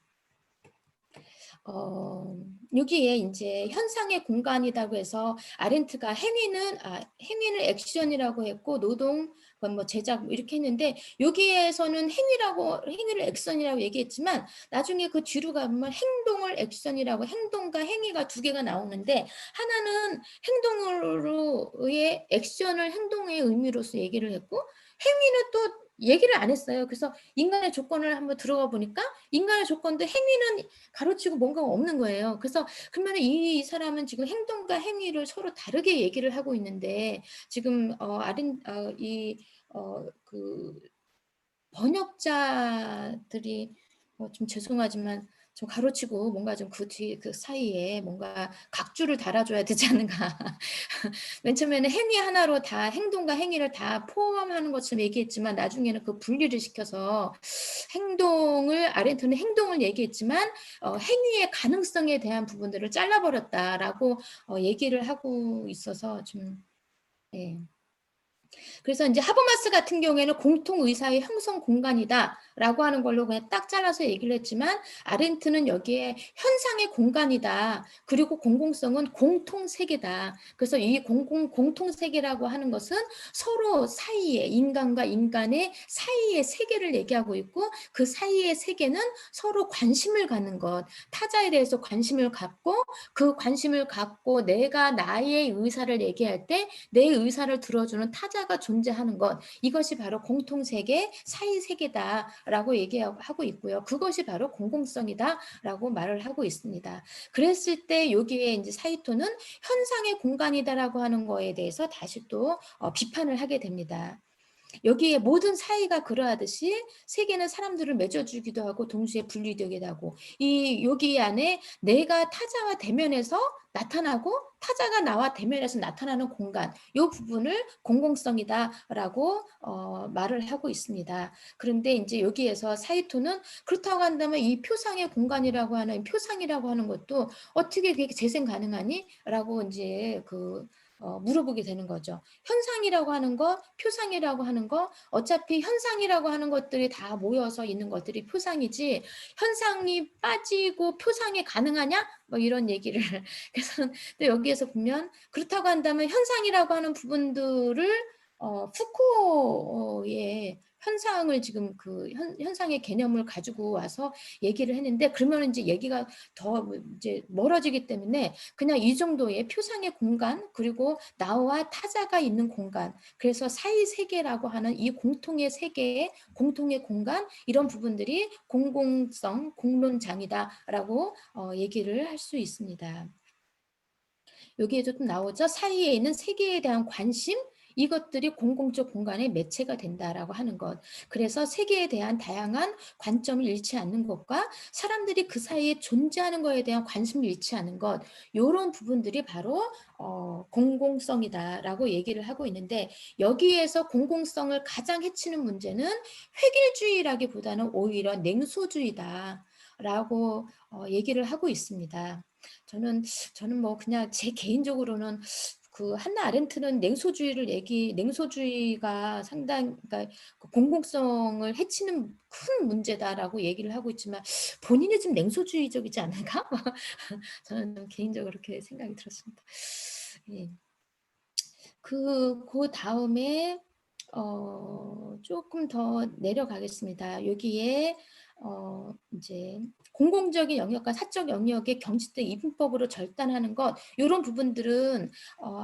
여기에 이제 현상의 공간이라고 해서 아렌트가 행위는 액션이라고 했고 노동, 뭐 제작 이렇게 했는데, 여기에서는 행위를 액션이라고 얘기했지만 나중에 그 뒤로 가면 행동을 액션이라고, 행동과 행위가 두 개가 나오는데, 하나는 행동으로의 액션을 행동의 의미로서 얘기를 했고, 행위는 또 얘기를 안 했어요. 그래서 인간의 조건을 한번 들어가 보니까 인간의 조건도 행위는 가로치고 뭔가가 없는 거예요. 그래서 그러면 이 사람은 지금 행동과 행위를 서로 다르게 얘기를 하고 있는데, 지금 그 번역자들이 좀 죄송하지만 좀 가로치고 뭔가 좀 그 사이에 뭔가 각주를 달아줘야 되지 않는가. 맨 처음에는 행위 하나로 다 행동과 행위를 다 포함하는 것처럼 얘기했지만 나중에는 그 분리를 시켜서 아렌트는 행동을 얘기했지만 행위의 가능성에 대한 부분들을 잘라버렸다라고 얘기를 하고 있어서 좀 예. 그래서 이제 하버마스 같은 경우에는 공통 의사의 형성 공간이다라고 하는 걸로 그냥 딱 잘라서 얘기를 했지만, 아렌트는 여기에 현상의 공간이다. 그리고 공공성은 공통 세계다. 그래서 이 공통 세계라고 하는 것은 서로 사이에, 인간과 인간의 사이의 세계를 얘기하고 있고, 그 사이의 세계는 서로 관심을 갖는 것, 타자에 대해서 관심을 갖고, 그 관심을 갖고 내가 나의 의사를 얘기할 때 내 의사를 들어주는 타자가 존재하는 것, 이것이 바로 공통세계, 사이세계다라고 얘기하고 있고요. 그것이 바로 공공성이다라고 말을 하고 있습니다. 그랬을 때 여기에 이제 사이토는 현상의 공간이다라고 하는 거에 대해서 다시 또 비판을 하게 됩니다. 여기에 모든 사이가 그러하듯이 세계는 사람들을 맺어주기도 하고 동시에 분리되기도 하고 이 여기 안에 내가 타자와 대면해서 나타나고 타자가 나와 대면해서 나타나는 공간 이 부분을 공공성이다라고 말을 하고 있습니다. 그런데 이제 여기에서 사이토는 그렇다고 한다면 이 표상의 공간이라고 하는 표상이라고 하는 것도 어떻게 그게 재생 가능하니? 라고 이제 물어보게 되는 거죠. 현상이라고 하는 거, 표상이라고 하는 거, 어차피 현상이라고 하는 것들이 다 모여서 있는 것들이 표상이지 현상이 빠지고 표상이 가능하냐? 뭐 이런 얘기를 그래서 또 여기에서 보면 그렇다고 한다면 현상이라고 하는 부분들을 푸코의 현상을 지금 현상의 개념을 가지고 와서 얘기를 했는데 그러면 이제 얘기가 더 이제 멀어지기 때문에 그냥 이 정도의 표상의 공간 그리고 나와 타자가 있는 공간 그래서 사이 세계라고 하는 이 공통의 세계의 공통의 공간 이런 부분들이 공공성 공론장이다라고 얘기를 할 수 있습니다. 여기에도 좀 나오죠. 사이에 있는 세계에 대한 관심 이것들이 공공적 공간의 매체가 된다라고 하는 것. 그래서 세계에 대한 다양한 관점을 잃지 않는 것과 사람들이 그 사이에 존재하는 것에 대한 관심을 잃지 않는 것. 이런 부분들이 바로 공공성이다라고 얘기를 하고 있는데 여기에서 공공성을 가장 해치는 문제는 획일주의라기보다는 오히려 냉소주의다라고 얘기를 하고 있습니다. 저는 뭐 그냥 제 개인적으로는 한나 아렌트는 냉소주의가 상당 그러니까 공공성을 해치는 큰 문제다라고 얘기를 하고 있지만 본인이 좀 냉소주의적이지 않은가? 저는 좀 개인적으로 그렇게 생각이 들었습니다. 예. 그 다음에 조금 더 내려가겠습니다. 여기에 이제 공공적인 영역과 사적 영역의 경직된 이분법으로 절단하는 것 이런 부분들은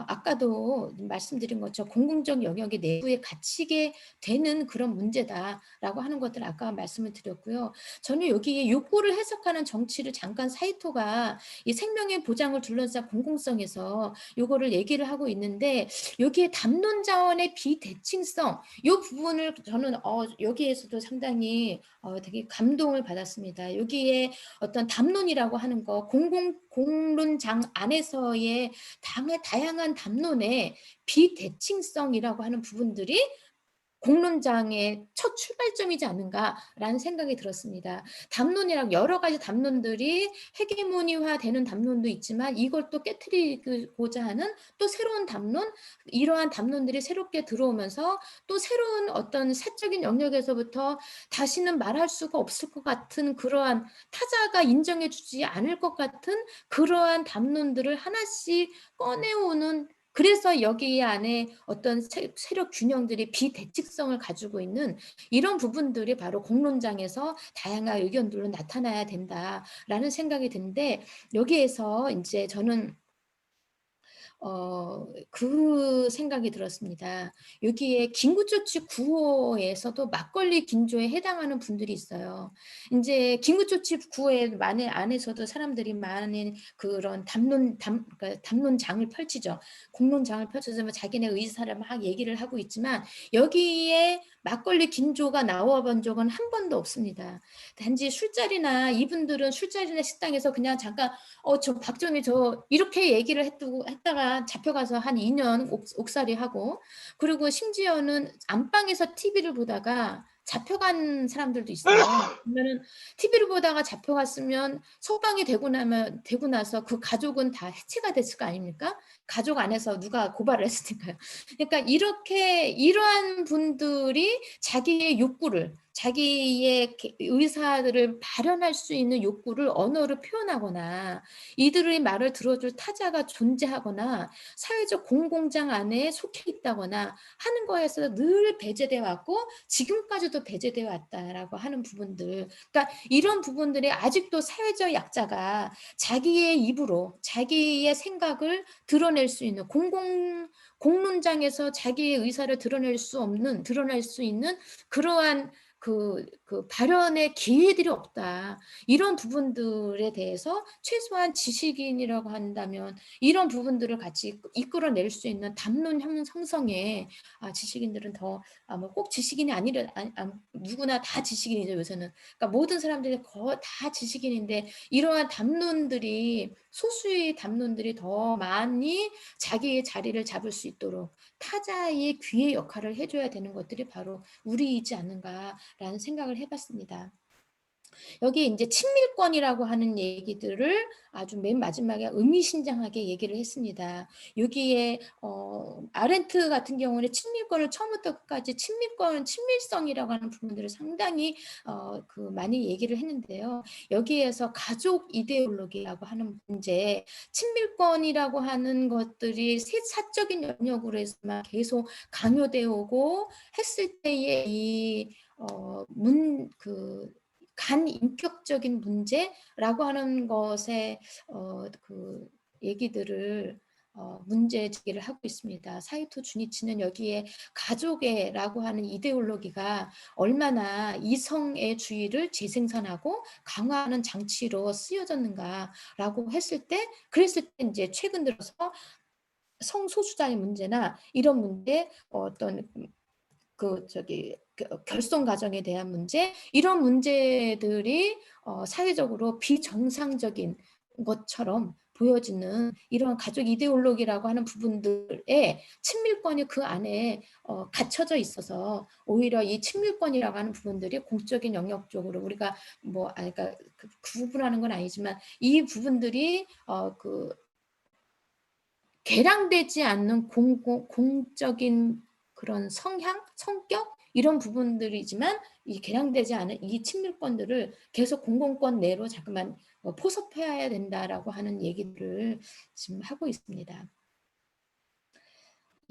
아까도 말씀드린 것처럼 공공적 영역의 내부에 갇히게 되는 그런 문제다라고 하는 것들 아까 말씀을 드렸고요. 저는 여기에 욕구를 해석하는 정치를 잠깐 사이토가 이 생명의 보장을 둘러싼 공공성에서 요거를 얘기를 하고 있는데 여기에 담론 자원의 비대칭성 이 부분을 저는 여기에서도 상당히 되게 감동을 받았습니다. 여기에 어떤 담론이라고 하는 거 공론장 안에서의 다양한 담론의 비대칭성이라고 하는 부분들이 공론장의 첫 출발점이지 않는가라는 생각이 들었습니다. 담론이랑 여러 가지 담론들이 헤게모니화되는 담론도 있지만 이걸 또 깨트리고자 하는 또 새로운 담론, 이러한 담론들이 새롭게 들어오면서 또 새로운 어떤 사적인 영역에서부터 다시는 말할 수가 없을 것 같은 그러한 타자가 인정해주지 않을 것 같은 그러한 담론들을 하나씩 꺼내오는 그래서 여기 안에 어떤 세력 균형들이 비대칭성을 가지고 있는 이런 부분들이 바로 공론장에서 다양한 의견들로 나타나야 된다라는 생각이 드는데 여기에서 이제 저는 그 생각이 들었습니다. 여기에 긴급조치 구호에서도 막걸리 긴조에 해당하는 분들이 있어요. 이제 긴급조치 구호에 안에서도 사람들이 많은 그런 그러니까 담론장을 펼치죠. 공론장을 펼쳐서 자기네 의사를 막 얘기를 하고 있지만 여기에 막걸리 긴조가 나와 본 적은 한 번도 없습니다. 단지 술자리나 이분들은 술자리나 식당에서 그냥 잠깐 저 박정희 이렇게 얘기를 했다가 잡혀가서 한 2년 옥살이 하고 그리고 심지어는 안방에서 TV를 보다가 잡혀간 사람들도 있어요. 그러면은 TV를 보다가 잡혀갔으면 석방이 되고 나서 그 가족은 다 해체가 됐을 거 아닙니까? 가족 안에서 누가 고발을 했으니까요. 그러니까 이러한 분들이 자기의 욕구를 자기의 의사를 발현할 수 있는 욕구를 언어로 표현하거나 이들의 말을 들어줄 타자가 존재하거나 사회적 공공장 안에 속해 있다거나 하는 거에서 늘 배제되어 왔고 지금까지도 배제되어 왔다라고 하는 부분들 그러니까 이런 부분들이 아직도 사회적 약자가 자기의 입으로 자기의 생각을 드러낼 수 있는 공론장에서 자기의 의사를 드러낼 수 있는 그러한 그 발언의 기회들이 없다. 이런 부분들에 대해서 최소한 지식인이라고 한다면 이런 부분들을 같이 이끌어낼 수 있는 담론 형성에 지식인들은 더 뭐 꼭 지식인이 아니라 누구나 다 지식인이죠 요새는. 그러니까 모든 사람들이 다 지식인인데 이러한 담론들이 소수의 담론들이 더 많이 자기의 자리를 잡을 수 있도록 타자의 귀의 역할을 해줘야 되는 것들이 바로 우리이지 않는가라는 생각을 해봤습니다. 여기 이제 친밀권이라고 하는 얘기들을 아주 맨 마지막에 의미심장하게 얘기를 했습니다. 여기에 아렌트 같은 경우는 친밀권을 처음부터 끝까지 친밀성이라고 하는 부분들을 상당히 많이 얘기를 했는데요. 여기에서 가족 이데올로기라고 하는 문제, 친밀권이라고 하는 것들이 사적인 영역으로만 계속 강요되어 오고 했을 때의 이 간인격적인 문제라고 하는 것에 얘기들을 문제 제기를 하고 있습니다. 사이토 주니치는 여기에 가족애라고 하는 이데올로기가 얼마나 이성의 주의를 재생산하고 강화하는 장치로 쓰여졌는가라고 그랬을 때 이제 최근 들어서 성소수자의 문제나 이런 문제 결손 가정에 대한 문제 이런 문제들이 사회적으로 비정상적인 것처럼 보여지는 이런 가족 이데올로기라고 하는 부분들의 친밀권이 그 안에 갇혀져 있어서 오히려 이 친밀권이라고 하는 부분들이 공적인 영역 쪽으로 우리가 그러니까 구분하는 건 아니지만 이 부분들이 개량되지 않는 공적인 그런 성격 이런 부분들이지만 이 개량되지 않은 이 친밀권들을 계속 공공권 내로 자꾸만 포섭해야 된다라고 하는 얘기를 지금 하고 있습니다.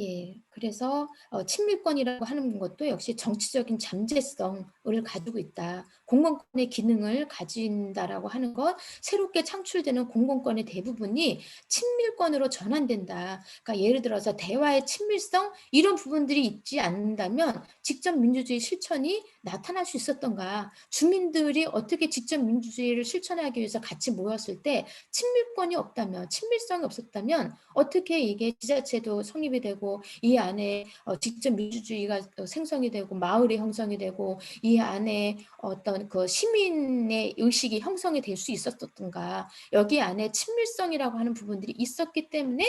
예, 그래서 친밀권이라고 하는 것도 역시 정치적인 잠재성을 가지고 있다. 공공권의 기능을 가진다라고 하는 것, 새롭게 창출되는 공공권의 대부분이 친밀권으로 전환된다. 그러니까 예를 들어서 대화의 친밀성 이런 부분들이 있지 않는다면 직접 민주주의 실천이 나타날 수 있었던가? 주민들이 어떻게 직접 민주주의를 실천하기 위해서 같이 모였을 때 친밀권이 없다면, 친밀성이 없었다면 어떻게 이게 지자체도 성립이 되고 이 안에 직접 민주주의가 생성이 되고 마을이 형성이 되고 이 안에 어떤 그 시민의 의식이 형성이 될 수 있었던가 여기 안에 친밀성이라고 하는 부분들이 있었기 때문에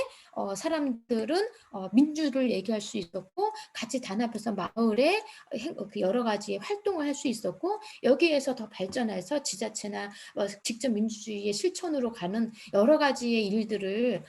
사람들은 민주를 얘기할 수 있었고 같이 단합해서 마을에 여러 가지 활동을 할 수 있었고 여기에서 더 발전해서 지자체나 직접 민주주의의 실천으로 가는 여러 가지의 일들을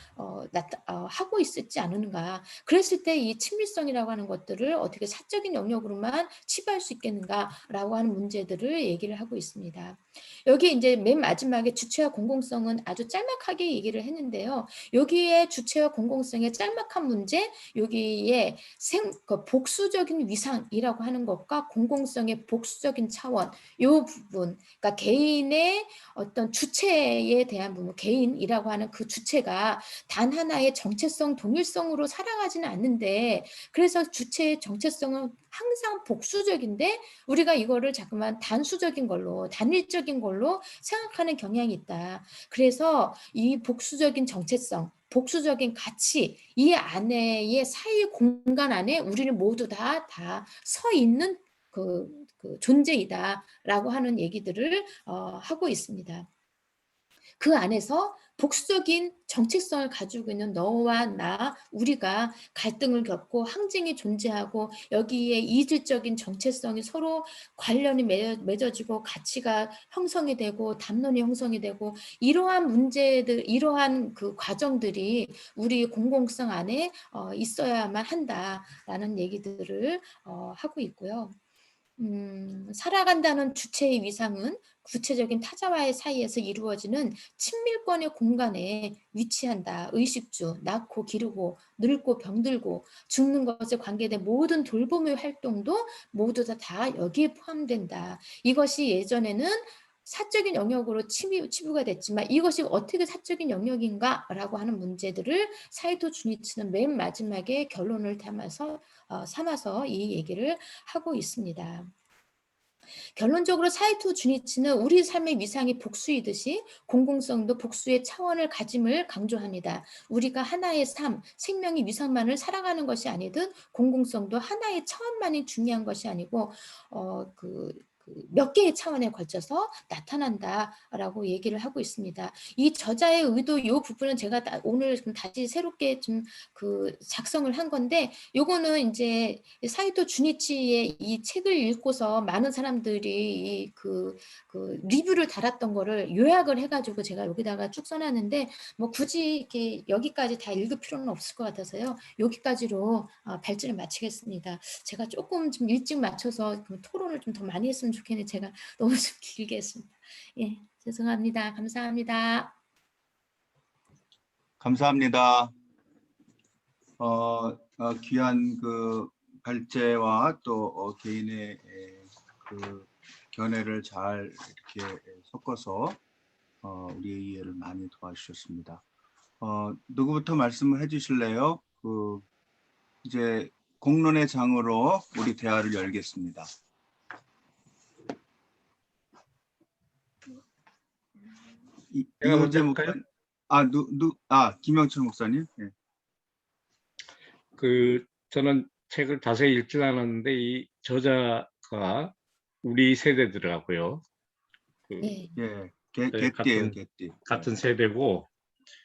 하고 있었지 않은가. 그랬을 때 이 친밀성이라고 하는 것들을 어떻게 사적인 영역으로만 치부할 수 있겠는가라고 하는 문제들을 얘기를 하고 있습니다. 여기 이제 맨 마지막에 주체와 공공성은 아주 짤막하게 얘기를 했는데요. 여기에 주체와 공공성의 짤막한 문제, 여기에 복수적인 위상이라고 하는 것과 공공성의 복수적인 차원, 이 부분, 그러니까 개인의 어떤 주체에 대한 부분, 개인이라고 하는 그 주체가 단 하나의 정체성, 동일성으로 살아가지는 않는데 그래서 주체의 정체성은 항상 복수적인데 우리가 이거를 자꾸만 단수적인 걸로 단일적인 걸로 생각하는 경향이 있다. 그래서 이 복수적인 정체성 복수적인 가치 이 안에의 사회 공간 안에 우리는 모두 다 서 있는 그 존재이다라고 하는 얘기들을 하고 있습니다. 그 안에서 복수적인 정체성을 가지고 있는 너와 나, 우리가 갈등을 겪고 항쟁이 존재하고 여기에 이질적인 정체성이 서로 관련이 맺어지고 가치가 형성이 되고 담론이 형성이 되고 이러한 문제들, 이러한 그 과정들이 우리 공공성 안에 있어야만 한다라는 얘기들을 하고 있고요. 살아간다는 주체의 위상은 구체적인 타자와의 사이에서 이루어지는 친밀권의 공간에 위치한다. 의식주, 낳고 기르고 늙고 병들고 죽는 것에 관계된 모든 돌봄의 활동도 모두 다 여기에 포함된다. 이것이 예전에는 사적인 영역으로 치부가 됐지만 이것이 어떻게 사적인 영역인가라고 하는 문제들을 사이토 주니치는 맨 마지막에 결론을 삼아서 이 얘기를 하고 있습니다. 결론적으로 사이토 주니치는 우리 삶의 위상이 복수이듯이 공공성도 복수의 차원을 가짐을 강조합니다. 우리가 하나의 삶, 생명의 위상만을 살아가는 것이 아니듯 공공성도 하나의 차원만이 중요한 것이 아니고 몇 개의 차원에 걸쳐서 나타난다라고 얘기를 하고 있습니다. 이 저자의 의도 이 부분은 제가 오늘 좀 다시 새롭게 좀 작성을 한 건데, 요거는 이제 사이토 주니치의 이 책을 읽고서 많은 사람들이 리뷰를 달았던 거를 요약을 해가지고 제가 여기다가 쭉 써놨는데, 뭐 굳이 이렇게 여기까지 다 읽을 필요는 없을 것 같아서요. 여기까지로 발제를 마치겠습니다. 제가 조금 좀 일찍 맞춰서 토론을 좀 더 많이 했으면 좋겠는데 제가 너무 좀 길게 했습니다. 예, 죄송합니다. 감사합니다. 감사합니다. 귀한 발제와 또 개인의 견해를 잘 이렇게 섞어서 우리의 이해를 많이 도와주셨습니다. 누구부터 말씀을 해주실래요? 이제 공론의 장으로 우리 대화를 열겠습니다. 이호재 목사님, 김영철 목사님. 네. 저는 책을 자세히 읽진 않았는데 이 저자가 우리 세대더라고요. 예, 개띠예요, 개띠. 같은 세대고,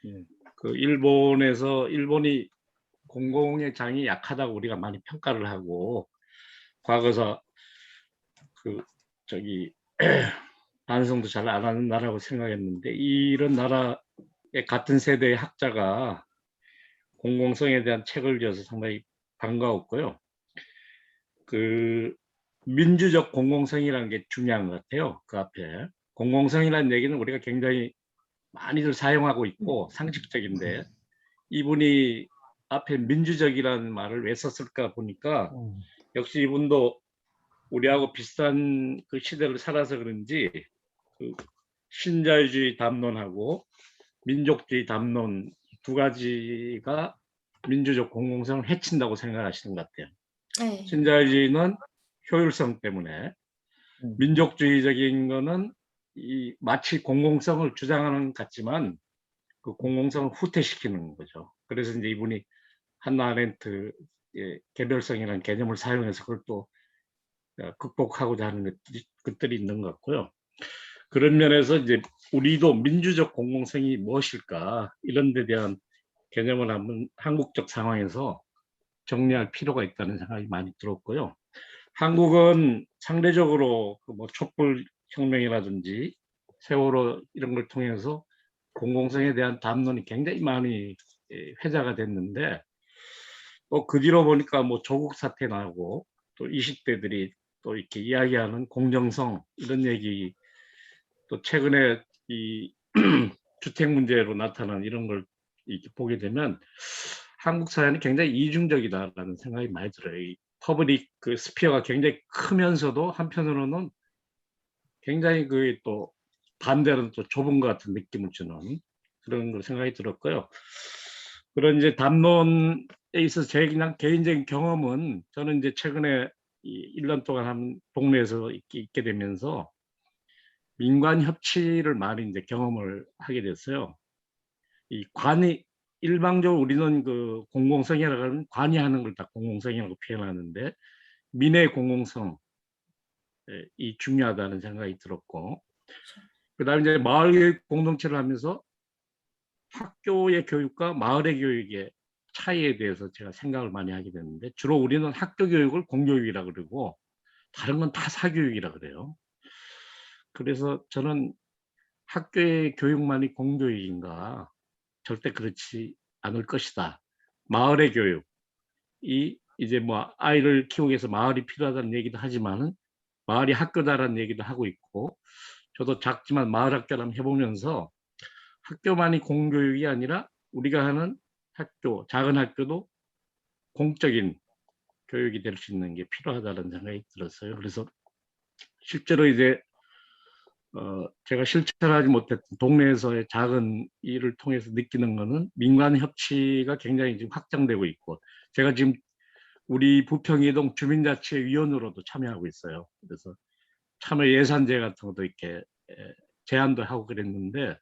예. 일본이 공공의 장이 약하다고 우리가 많이 평가를 하고, 과거서 반성도 잘 안 하는 나라고 생각했는데, 이런 나라의 같은 세대의 학자가 공공성에 대한 책을 지어서 상당히 반가웠고요. 민주적 공공성이라는 게 중요한 것 같아요. 그 앞에 공공성이라는 얘기는 우리가 굉장히 많이들 사용하고 있고 상식적인데, 이분이 앞에 민주적이라는 말을 왜 썼을까 보니까 역시 이분도 우리하고 비슷한 그 시대를 살아서 그런지 신자유주의 담론하고 민족주의 담론 두 가지가 민주적 공공성을 해친다고 생각하시는 것 같아요. 네. 신자유주의는 효율성 때문에, 민족주의적인 거는 마치 공공성을 주장하는 것 같지만 그 공공성을 후퇴시키는 거죠. 그래서 이제 이분이 한나 아렌트 개별성이라는 개념을 사용해서 그걸 또 극복하고자 하는 것들이 있는 것 같고요. 그런 면에서 이제 우리도 민주적 공공성이 무엇일까, 이런 데 대한 개념을 한번 한국적 상황에서 정리할 필요가 있다는 생각이 많이 들었고요. 한국은 상대적으로 촛불 혁명이라든지 세월호 이런 걸 통해서 공공성에 대한 담론이 굉장히 많이 회자가 됐는데, 또 그 뒤로 보니까 조국 사태 나고 또 20대들이 또 이렇게 이야기하는 공정성 이런 얘기, 또 최근에 이 주택 문제로 나타난 이런 걸 이렇게 보게 되면 한국 사회는 굉장히 이중적이다라는 생각이 많이 들어요. 이 퍼블릭 스피어가 굉장히 크면서도 한편으로는 굉장히 또 반대로는 또 좁은 것 같은 느낌을 주는 그런 걸 생각이 들었고요. 그런 이제 담론에 있어서 제 그냥 개인적인 경험은, 저는 이제 최근에 1년 동안 한 동네에서 있게 되면서 민관 협치를 많이 이제 경험을 하게 됐어요. 일방적으로 우리는 공공성이라고 하면 관이하는 걸 다 공공성이라고 표현하는데, 민의 공공성이 중요하다는 생각이 들었고, 그다음에 이제 마을 공동체를 하면서 학교의 교육과 마을의 교육의 차이에 대해서 제가 생각을 많이 하게 됐는데, 주로 우리는 학교 교육을 공교육이라고 그러고 다른 건 다 사교육이라고 그래요. 그래서 저는 학교의 교육만이 공교육인가? 절대 그렇지 않을 것이다. 마을의 교육이 이제 아이를 키우기 위해서 마을이 필요하다는 얘기도 하지만은 마을이 학교다라는 얘기도 하고 있고, 저도 작지만 마을 학교를 한번 해보면서 학교만이 공교육이 아니라 우리가 하는 학교, 작은 학교도 공적인 교육이 될 수 있는 게 필요하다는 생각이 들었어요. 그래서 실제로 이제 제가 실천하지 못했던 동네에서의 작은 일을 통해서 느끼는 거는 민관 협치가 굉장히 지금 확장되고 있고, 제가 지금 우리 부평이동 주민자치위원으로도 참여하고 있어요. 그래서 참여 예산제 같은 것도 이렇게 제안도 하고 그랬는데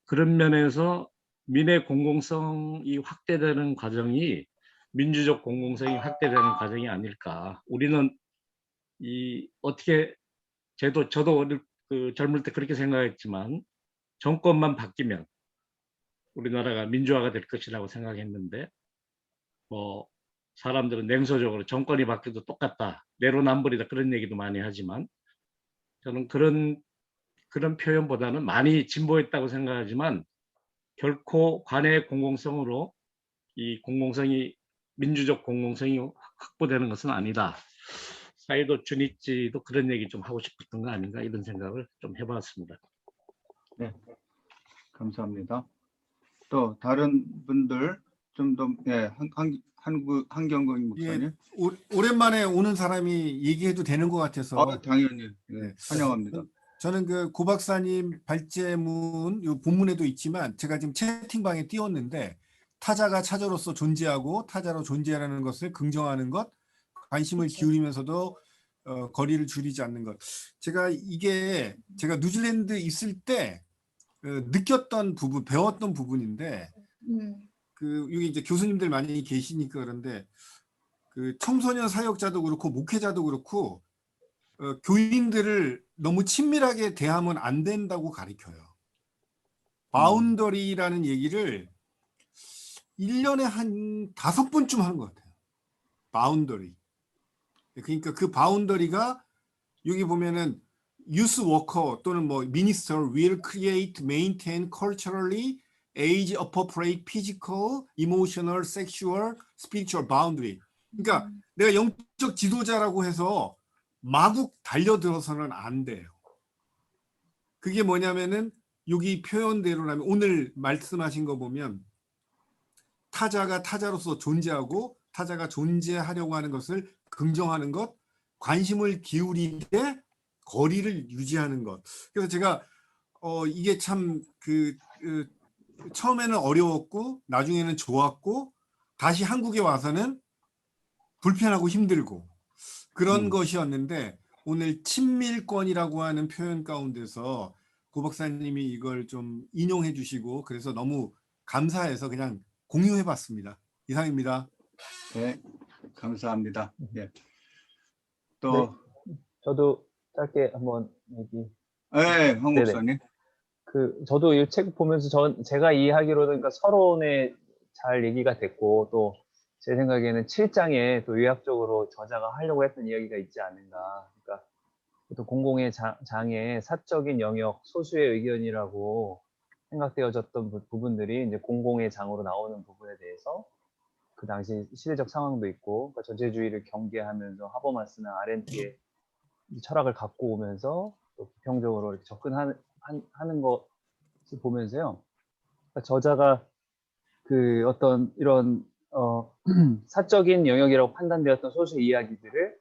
그런 면에서 민의 공공성이 확대되는 과정이 민주적 공공성이 확대되는 과정이 아닐까. 우리는 어떻게 저도 젊을 때 그렇게 생각했지만 정권만 바뀌면 우리나라가 민주화가 될 것이라고 생각했는데 사람들은 냉소적으로 정권이 바뀌어도 똑같다, 내로남불이다 그런 얘기도 많이 하지만 저는 그런 표현보다는 많이 진보했다고 생각하지만 결코 관의 공공성으로 이 공공성이 민주적 공공성이 확보되는 것은 아니다. 사이도 준이치도 그런 얘기 좀 하고 싶었던 거 아닌가 이런 생각을 좀 해봤습니다. 네, 감사합니다. 또 다른 분들 좀 더 한경근 목사님. 오랜만에 오는 사람이 얘기해도 되는 것 같아서 당연히 네. 환영합니다. 저는 그 고 박사님 발제문 요 본문에도 있지만 제가 지금 채팅방에 띄웠는데 타자가 타자로서 존재하고 타자로 존재하는 것을 긍정하는 것, 관심을 기울이면서도 거리를 줄이지 않는 것. 제가 뉴질랜드 있을 때 느꼈던 부분, 배웠던 부분인데 여기 이제 교수님들 많이 계시니까 그런데 그 청소년 사역자도 그렇고 목회자도 그렇고 교인들을 너무 친밀하게 대하면 안 된다고 가르쳐요. 바운더리라는 얘기를 1년에 한 5번쯤 하는 것 같아요. 바운더리. 그러니까 그 바운더리가 여기 보면은 youth worker 또는 뭐 minister will create, maintain culturally age appropriate physical, emotional, sexual, spiritual boundary. 그러니까 내가 영적 지도자라고 해서 마구 달려들어서는 안 돼요. 그게 뭐냐면은 여기 표현대로라면 오늘 말씀하신 거 보면 타자가 타자로서 존재하고 타자가 존재하려고 하는 것을 긍정하는 것, 관심을 기울이되 거리를 유지하는 것. 그래서 제가 이게 참 처음에는 어려웠고 나중에는 좋았고 다시 한국에 와서는 불편하고 힘들고 그런 것이었는데 오늘 친밀권이라고 하는 표현 가운데서 고 박사님이 이걸 좀 인용해 주시고 그래서 너무 감사해서 그냥 공유해 봤습니다. 이상입니다. 네, 감사합니다. 예. 또 저도 짧게 한번 네, 황 목사님. 저도 이 책 보면서 제가 이해하기로는 그러니까 서론에 잘 얘기가 됐고 또 제 생각에는 7장에 또 요약적으로 저자가 하려고 했던 이야기가 있지 않는가. 그러니까 또 공공의 장의 사적인 영역, 소수의 의견이라고 생각되어졌던 부분들이 이제 공공의 장으로 나오는 부분에 대해서 그 당시 시대적 상황도 있고 그러니까 전체주의를 경계하면서 하버마스나 아렌트의 철학을 갖고 오면서 또 비평적으로 이렇게 접근하는 것을 보면서요. 그러니까 저자가 그 어떤 이런 사적인 영역이라고 판단되었던 소수의 이야기들을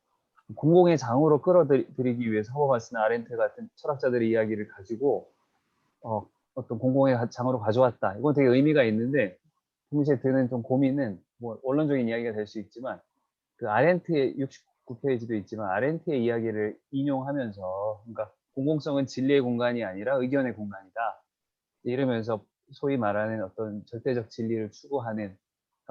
공공의 장으로 끌어들이기 위해서 하버마스나 아렌트 같은 철학자들의 이야기를 가지고 어떤 공공의 장으로 가져왔다. 이건 되게 의미가 있는데 동시에 드는 좀 고민은 뭐 원론적인 이야기가 될 수 있지만 그 아렌트의 69페이지도 있지만 아렌트의 이야기를 인용하면서 그러니까 공공성은 진리의 공간이 아니라 의견의 공간이다. 이러면서 소위 말하는 어떤 절대적 진리를 추구하는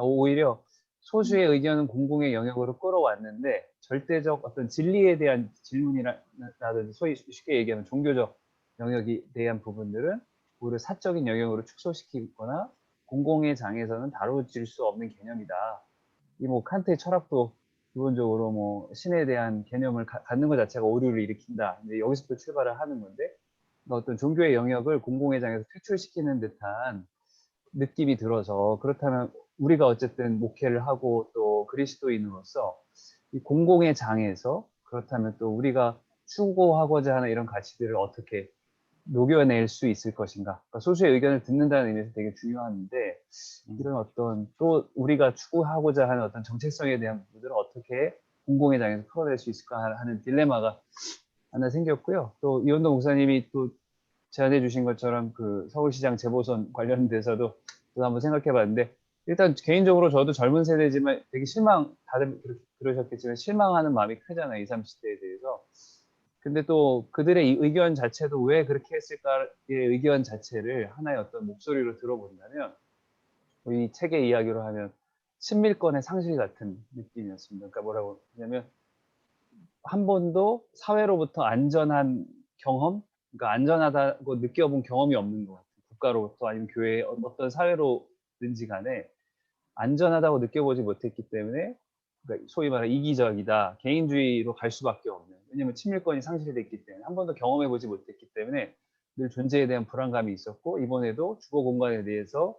오히려 소수의 의견은 공공의 영역으로 끌어왔는데 절대적 어떤 진리에 대한 질문이라든지 소위 쉽게 얘기하면 종교적 영역에 대한 부분들은 오히려 사적인 영역으로 축소시키거나 공공의 장에서는 다뤄질 수 없는 개념이다. 이 뭐 칸트의 철학도 기본적으로 뭐 신에 대한 개념을 갖는 것 자체가 오류를 일으킨다. 이제 여기서부터 출발을 하는 건데 어떤 종교의 영역을 공공의 장에서 퇴출시키는 듯한 느낌이 들어서 그렇다면 우리가 어쨌든 목회를 하고 또 그리스도인으로서 이 공공의 장에서 그렇다면 또 우리가 추구하고자 하는 이런 가치들을 어떻게 녹여낼 수 있을 것인가. 그러니까 소수의 의견을 듣는다는 의미에서 되게 중요한데 이런 어떤 또 우리가 추구하고자 하는 어떤 정체성에 대한 부분들을 어떻게 공공의 장에서 풀어낼 수 있을까 하는 딜레마가 하나 생겼고요. 또 이원동 목사님이 또 제안해 주신 것처럼 그 서울시장 재보선 관련돼서도 저도 한번 생각해 봤는데 일단 개인적으로 저도 젊은 세대지만 되게 다들 그러셨겠지만 실망하는 마음이 크잖아요. 20, 30대에 대해서. 근데 또 그들의 이 의견 자체도 왜 그렇게 했을까의 의견 자체를 하나의 어떤 목소리로 들어본다면 이 책의 이야기로 하면 친밀권의 상실 같은 느낌이었습니다. 그러니까 뭐라고 하냐면 한 번도 사회로부터 안전한 경험, 그러니까 안전하다고 느껴본 경험이 없는 것 같아요. 국가로부터 아니면 교회 어떤 사회로든지 간에 안전하다고 느껴보지 못했기 때문에 그러니까 소위 말해 이기적이다, 개인주의로 갈 수밖에 없는. 왜냐하면 친밀권이 상실됐기 때문에 한 번도 경험해보지 못했기 때문에 늘 존재에 대한 불안감이 있었고 이번에도 주거 공간에 대해서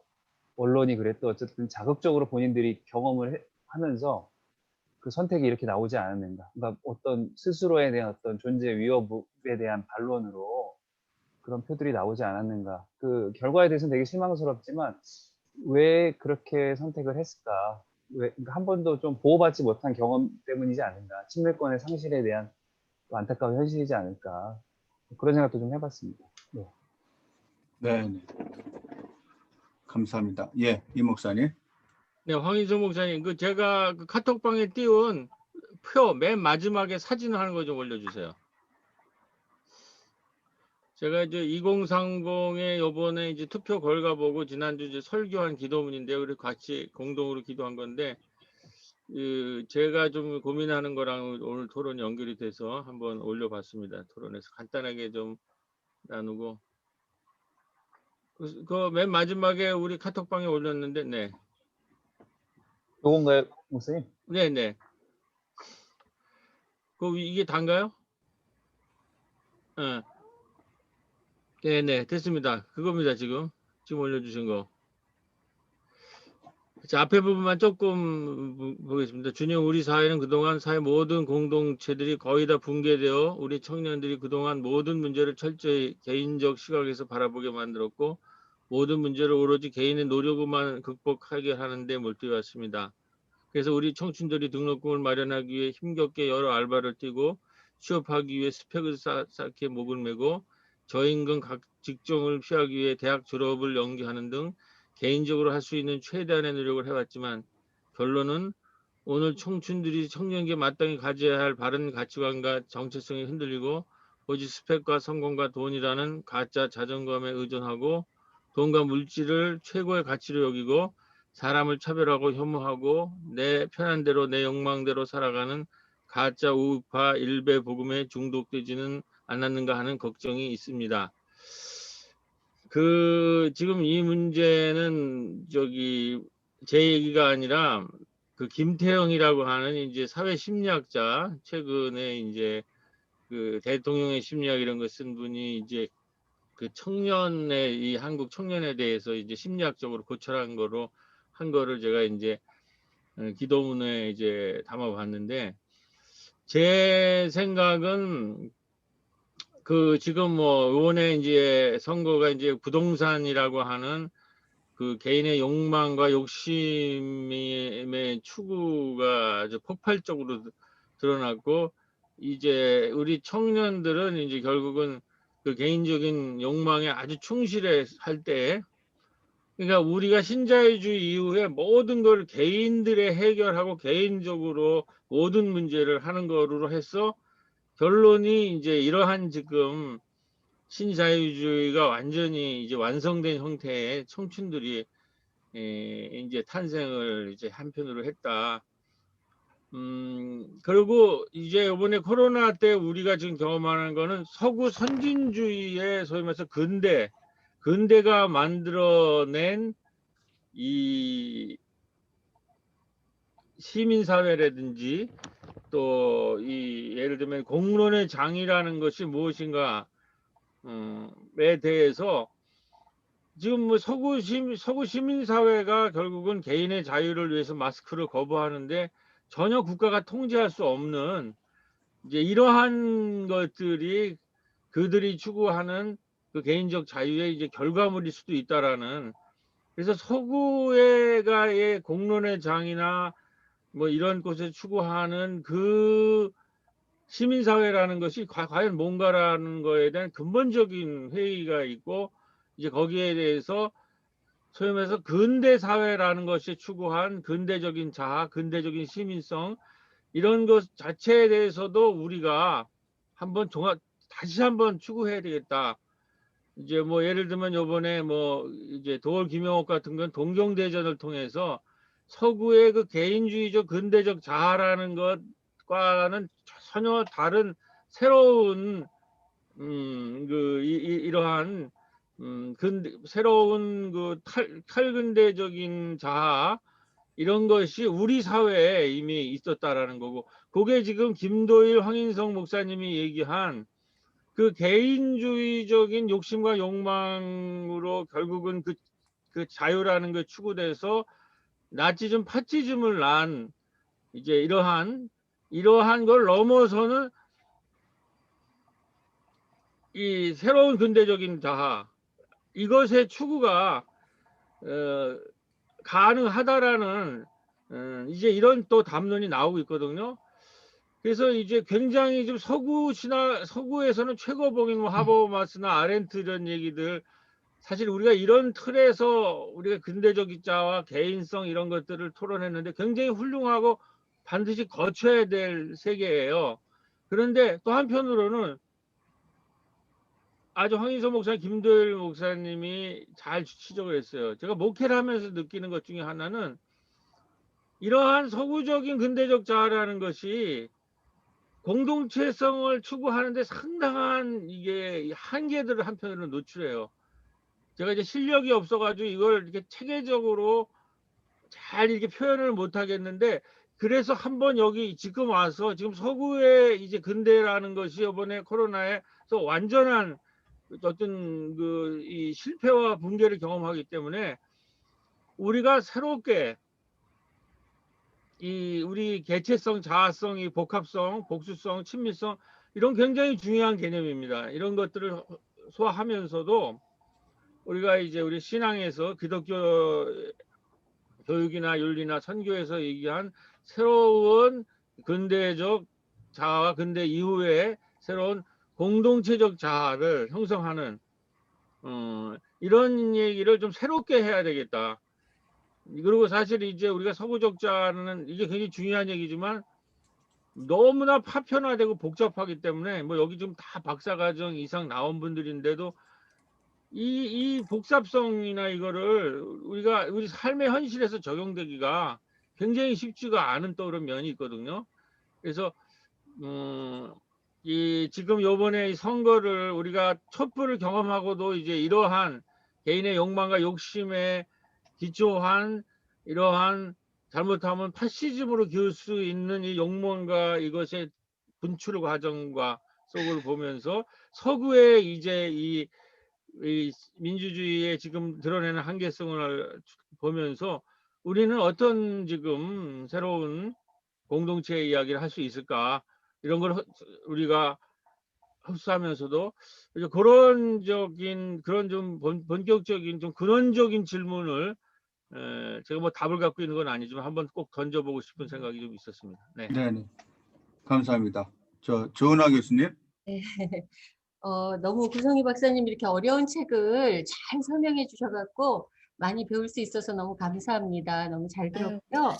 언론이 그랬도 어쨌든 자극적으로 본인들이 경험을 하면서 그 선택이 이렇게 나오지 않았는가. 그러니까 어떤 스스로에 대한 어떤 존재 위협에 대한 반론으로 그런 표들이 나오지 않았는가. 그 결과에 대해서는 되게 실망스럽지만 왜 그렇게 선택을 했을까? 왜 그러니까 한 번도 좀 보호받지 못한 경험 때문이지 않은가. 친밀권의 상실에 대한 또 안타까운 현실이지 않을까. 그런 생각도 좀 해봤습니다. 네. 네, 네. 감사합니다. 예, 이 목사님. 네, 황인성 목사님, 그 제가 그 카톡방에 띄운 표 맨 마지막에 사진 하는 거 좀 올려주세요. 제가 이제 2030에 요번에 이제 투표 결과 보고 지난주 이제 설교한 기도문인데요. 우리 같이 공동으로 기도한 건데, 제가 좀 고민하는 거랑 오늘 토론 연결이 돼서 한번 올려봤습니다. 토론에서 간단하게 좀 나누고. 그 맨 마지막에 우리 카톡방에 올렸는데, 네. 요건가요, 목사님? 네네. 이게 단가요? 네. 네네, 됐습니다. 그겁니다, 지금 올려주신 거. 자, 앞에 부분만 조금 보겠습니다. 준영, 우리 사회는 그동안 사회 모든 공동체들이 거의 다 붕괴되어 우리 청년들이 그동안 모든 문제를 철저히 개인적 시각에서 바라보게 만들었고 모든 문제를 오로지 개인의 노력으로만 극복하게 하는 데 몰두해왔습니다. 그래서 우리 청춘들이 등록금을 마련하기 위해 힘겹게 여러 알바를 뛰고 취업하기 위해 스펙을 쌓게 목을 메고 저임금 각 직종을 피하기 위해 대학 졸업을 연기하는 등 개인적으로 할 수 있는 최대한의 노력을 해왔지만 결론은 오늘 청춘들이 청년기에 마땅히 가져야 할 바른 가치관과 정체성이 흔들리고 오직 스펙과 성공과 돈이라는 가짜 자존감에 의존하고 돈과 물질을 최고의 가치로 여기고 사람을 차별하고 혐오하고 내 편한 대로 내 욕망대로 살아가는 가짜 우파 일배 복음에 중독되지는 않았는가 하는 걱정이 있습니다. 지금 이 문제는 제 얘기가 아니라 그 김태형이라고 하는 이제 사회 심리학자, 최근에 이제 그 대통령의 심리학 이런 거 쓴 분이 이제 그 청년의 이 한국 청년에 대해서 이제 심리학적으로 고찰한 거로 한 거를 제가 이제 기도문에 이제 담아봤는데 제 생각은 지금 이번에 이제 선거가 이제 부동산이라고 하는 그 개인의 욕망과 욕심의 추구가 아주 폭발적으로 드러났고 이제 우리 청년들은 이제 결국은 그 개인적인 욕망에 아주 충실해 할 때 그러니까 우리가 신자유주의 이후에 모든 걸 개인들의 해결하고 개인적으로 모든 문제를 하는 거로 해서 결론이 이제 이러한 지금 신자유주의가 완전히 이제 완성된 형태의 청춘들이 이제 탄생을 이제 한편으로 했다. 그리고 이제 이번에 코로나 때 우리가 지금 경험하는 거는 서구 선진주의의 소위 말해서 근대가 만들어낸 이 시민사회라든지 또 예를 들면 공론의 장이라는 것이 무엇인가에 대해서 지금 서구 시민사회가 결국은 개인의 자유를 위해서 마스크를 거부하는데 전혀 국가가 통제할 수 없는 이제 이러한 것들이 그들이 추구하는 그 개인적 자유의 이제 결과물일 수도 있다라는 그래서 서구의 공론의 장이나 이런 곳에 추구하는 그 시민사회라는 것이 과연 뭔가라는 거에 대한 근본적인 회의가 있고 이제 거기에 대해서 소위 말해서 근대사회라는 것이 추구한 근대적인 자아, 근대적인 시민성 이런 것 자체에 대해서도 우리가 한번 다시 한번 추구해야 되겠다. 이제 뭐 예를 들면 요번에 뭐 이제 도올 김영옥 같은 건 동경대전을 통해서 서구의 그 개인주의적 근대적 자아라는 것과는 전혀 다른 새로운 이러한 새로운 그 탈근대적인 자아 이런 것이 우리 사회에 이미 있었다라는 거고, 그게 지금 김도일 황인성 목사님이 얘기한 그 개인주의적인 욕심과 욕망으로 결국은 그 자유라는 게 추구돼서 나치즘, 파치즘을 낳은 이제 이러한 걸 넘어서는 이 새로운 근대적인 자아, 이것의 추구가 가능하다라는 이제 이런 또 담론이 나오고 있거든요. 그래서 이제 굉장히 좀 서구에서는 최고봉인 뭐 하버마스나 아렌트 이런 얘기들, 사실 우리가 이런 틀에서 우리가 근대적 자와 개인성 이런 것들을 토론했는데 굉장히 훌륭하고 반드시 거쳐야 될 세계예요. 그런데 또 한편으로는 아주 황인서 목사님, 김도일 목사님이 잘 지적을 했어요. 제가 목회를 하면서 느끼는 것 중에 하나는 이러한 서구적인 근대적 자아라는 것이 공동체성을 추구하는데 상당한 이게 한계들을 한편으로 노출해요. 제가 이제 실력이 없어가지고 이걸 이렇게 체계적으로 잘 이렇게 표현을 못 하겠는데, 그래서 한번 여기 지금 와서 지금 서구의 이제 근대라는 것이 이번에 코로나에서 완전한 어떤 이 실패와 붕괴를 경험하기 때문에 우리가 새롭게 이 우리 개체성, 자아성, 이 복합성, 복수성, 친밀성 이런 굉장히 중요한 개념입니다. 이런 것들을 소화하면서도 우리가 이제 우리 신앙에서 기독교 교육이나 윤리나 선교에서 얘기한 새로운 근대적 자아와 근대 이후의 새로운 공동체적 자아를 형성하는 이런 얘기를 좀 새롭게 해야 되겠다. 그리고 사실 이제 우리가 서구적 자아는 이게 굉장히 중요한 얘기지만 너무나 파편화되고 복잡하기 때문에 뭐 여기 좀 다 박사과정 이상 나온 분들인데도 이 복잡성이나 이거를 우리 삶의 현실에서 적용되기가 굉장히 쉽지가 않은 또 그런 면이 있거든요. 그래서 이 지금 요번에 이 선거를 우리가 촛불을 경험하고도 이제 이러한 개인의 욕망과 욕심에 기초한 이러한 잘못하면 파시즘으로 기울 수 있는 이 욕망과 이것의 분출 과정과 속을 보면서 서구의 이제 이 민주주의의 지금 드러내는 한계성을 보면서 우리는 어떤 지금 새로운 공동체 이야기를 할 수 있을까, 이런 걸 우리가 흡수하면서도 그런 좀 본격적인 좀 근원적인 질문을 제가 뭐 답을 갖고 있는 건 아니지만 한번 꼭 던져보고 싶은 생각이 좀 있었습니다. 네. 네, 감사합니다. 조은하 교수님. 네. 너무 구성희 박사님 이렇게 어려운 책을 잘 설명해 주셔갖고 많이 배울 수 있어서 너무 감사합니다. 너무 잘 들었고요.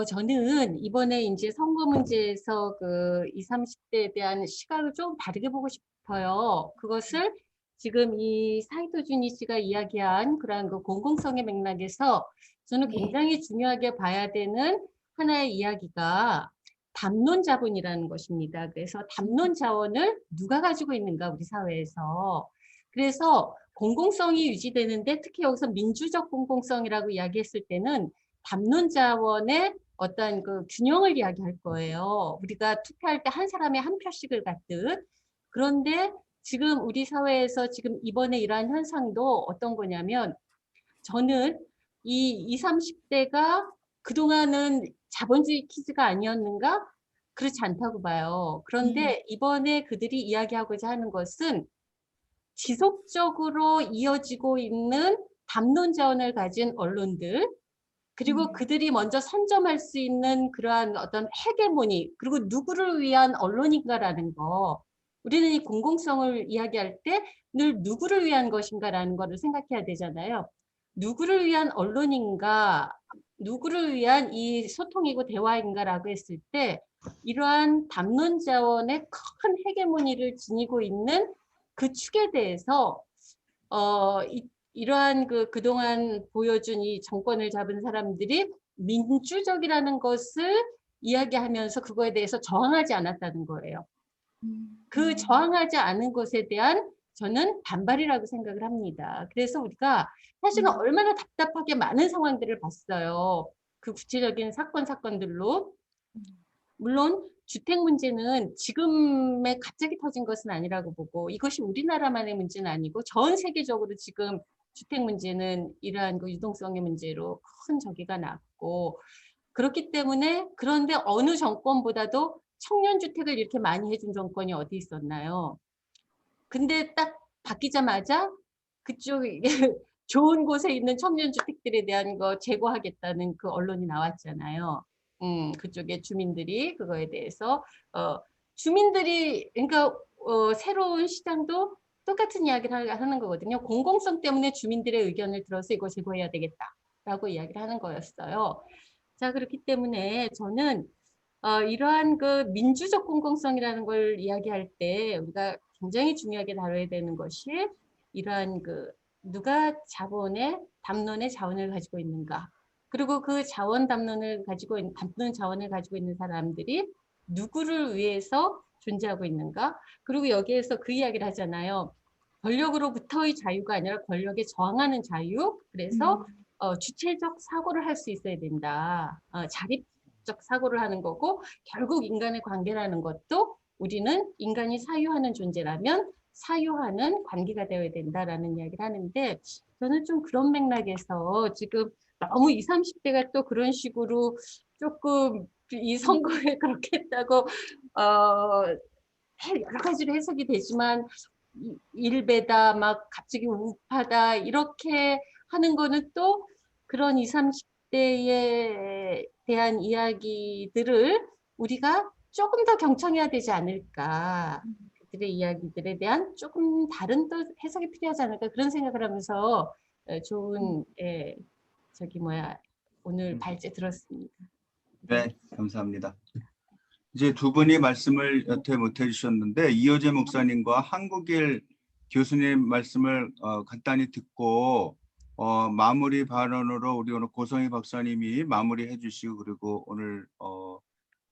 저는 이번에 이제 선거 문제에서 그 20, 30대에 대한 시각을 좀 다르게 보고 싶어요. 그것을 지금 이 사이토준이 씨가 이야기한 그러한 그 공공성의 맥락에서 저는 굉장히 중요하게 봐야 되는 하나의 이야기가 담론 자본이라는 것입니다. 그래서 담론 자원을 누가 가지고 있는가 우리 사회에서. 그래서 공공성이 유지되는데 특히 여기서 민주적 공공성이라고 이야기했을 때는 담론 자원의 어떤 그 균형을 이야기할 거예요. 우리가 투표할 때 한 사람의 한 표씩을 갖듯. 그런데 지금 우리 사회에서 지금 이번에 이러한 현상도 어떤 거냐면 저는 이 20, 30대가 그동안은 자본주의 키즈가 아니었는가? 그렇지 않다고 봐요. 그런데 이번에 그들이 이야기하고자 하는 것은 지속적으로 이어지고 있는 담론 자원을 가진 언론들, 그리고 그들이 먼저 선점할 수 있는 그러한 어떤 헤게모니, 그리고 누구를 위한 언론인가라는 거. 우리는 이 공공성을 이야기할 때 늘 누구를 위한 것인가라는 거를 생각해야 되잖아요. 누구를 위한 언론인가, 누구를 위한 이 소통이고 대화인가라고 했을 때 이러한 담론 자원의 큰 헤게모니를 지니고 있는 그 축에 대해서 이러한 그동안 보여준 이 정권을 잡은 사람들이 민주적이라는 것을 이야기하면서 그거에 대해서 저항하지 않았다는 거예요. 그 저항하지 않은 것에 대한 저는 반발이라고 생각을 합니다. 그래서 우리가 사실은 얼마나 답답하게 많은 상황들을 봤어요. 그 구체적인 사건들로. 물론 주택 문제는 지금에 갑자기 터진 것은 아니라고 보고 이것이 우리나라만의 문제는 아니고 전 세계적으로 지금 주택 문제는 이러한 그 유동성의 문제로 큰 저기가 났고 그렇기 때문에 그런데 어느 정권보다도 청년 주택을 이렇게 많이 해준 정권이 어디 있었나요? 근데 딱 바뀌자마자 그쪽 좋은 곳에 있는 청년 주택들에 대한 거 제거하겠다는 그 언론이 나왔잖아요. 그쪽에 주민들이 그거에 대해서 주민들이 그러니까 새로운 시장도 똑같은 이야기를 하는 거거든요. 공공성 때문에 주민들의 의견을 들어서 이거 제거해야 되겠다라고 이야기를 하는 거였어요. 자, 그렇기 때문에 저는 이러한 그 민주적 공공성이라는 걸 이야기할 때 우리가 굉장히 중요하게 다뤄야 되는 것이 이러한 그 누가 자본의 담론의 자원을 가지고 있는가. 그리고 그 담론 자원을 가지고 있는 사람들이 누구를 위해서 존재하고 있는가. 그리고 여기에서 그 이야기를 하잖아요. 권력으로부터의 자유가 아니라 권력에 저항하는 자유. 그래서 주체적 사고를 할 수 있어야 된다. 자립적 사고를 하는 거고 결국 인간의 관계라는 것도 우리는 인간이 사유하는 존재라면 사유하는 관계가 되어야 된다라는 이야기를 하는데 저는 좀 그런 맥락에서 지금 너무 20, 30대가 또 그런 식으로 조금 이 선거에 그렇게 했다고 여러 가지로 해석이 되지만 일배다 막 갑자기 우파다 이렇게 하는 거는 또 그런 20, 30대에 대한 이야기들을 우리가 조금 더 경청해야 되지 않을까. 그들의 이야기들에 대한 조금 다른 또 해석이 필요하지 않을까 그런 생각을 하면서 좋은 오늘 발제 들었습니다. 네, 감사합니다. 이제 두 분이 말씀을 여태 못 해주셨는데 이효재 목사님과 한국일 교수님 말씀을 간단히 듣고 마무리 발언으로 우리 오늘 고성희 박사님이 마무리해 주시고 그리고 오늘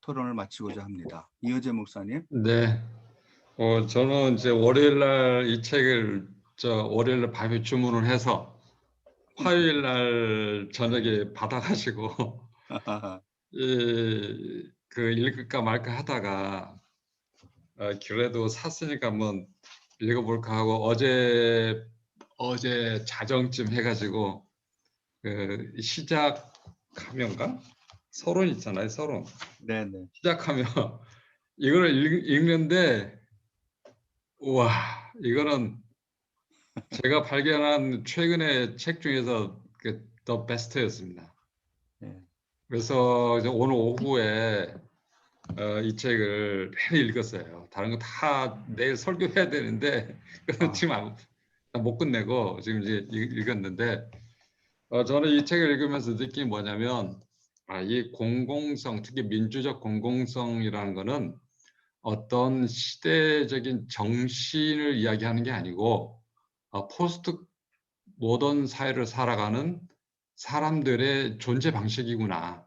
토론을 마치고자 합니다. 이효재 목사님. 네. 저는 이제 월요일 날 이 책을 월요일 날 밤에 주문을 해서 화요일 날 저녁에 받아가지고 읽을까 말까 하다가 그래도 샀으니까 한번 읽어볼까 하고 어제 자정쯤 해가지고 시작하면가 서론 있잖아요. 서론. 네네. 시작하면 이거를 읽는데 우와 이거는 제가 발견한 최근의 책 중에서 더 베스트였습니다. 네. 그래서 오늘 오후에 이 책을 내내 읽었어요. 다른 거 다 내일 설교해야 되는데 지금 못 끝내고 지금 이제 읽었는데 저는 이 책을 읽으면서 느낀 게 뭐냐면 이 공공성, 특히 민주적 공공성이라는 거는 어떤 시대적인 정신을 이야기하는 게 아니고 포스트 모던 사회를 살아가는 사람들의 존재 방식이구나.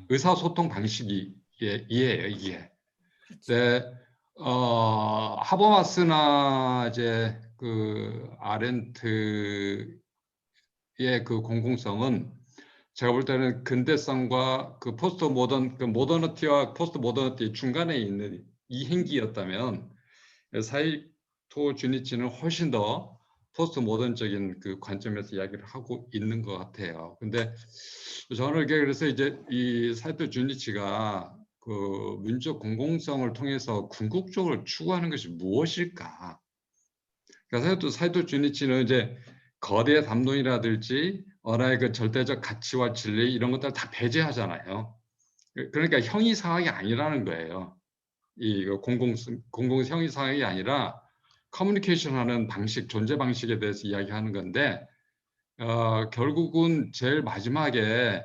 의사소통 방식이에요, 이게. 네, 하버마스나 이제 그 아렌트의 그 공공성은 제가 볼 때는 근대성과 그 포스트 모던, 그 모더니티와 포스트 모더니티 중간에 있는 이행기였다면 사이토 주니치는 훨씬 더 포스트 모던적인 그 관점에서 이야기를 하고 있는 것 같아요. 근데 저는 그래서 이제 이 사이토 주니치가 그 민족 공공성을 통해서 궁극적으로 추구하는 것이 무엇일까? 그러니까 사이토 주니치는 이제 거대 담론이라든지 언어의 그 절대적 가치와 진리 이런 것들 다 배제하잖아요. 그러니까 형이상학이 아니라는 거예요. 이 공공성 형이상학이 아니라 커뮤니케이션하는 방식, 존재 방식에 대해서 이야기하는 건데 결국은 제일 마지막에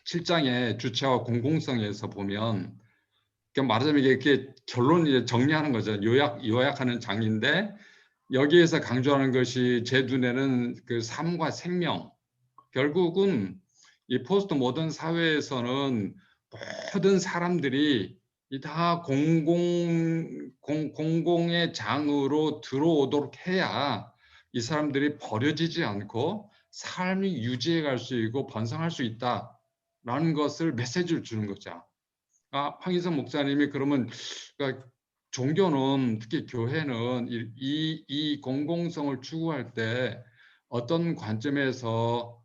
7장의 주체와 공공성에서 보면 그러니까 말하자면 이게 결론을 정리하는 거죠. 요약하는 장인데 여기에서 강조하는 것이 제 눈에는 그 삶과 생명. 결국은 이 포스트 모던 사회에서는 모든 사람들이 다 공공의 장으로 들어오도록 해야 이 사람들이 버려지지 않고 삶이 유지해 갈 수 있고 번성할 수 있다라는 것을 메시지를 주는 거죠. 황희성 목사님이 그러면 그러니까 종교는 특히 교회는 이 공공성을 추구할 때 어떤 관점에서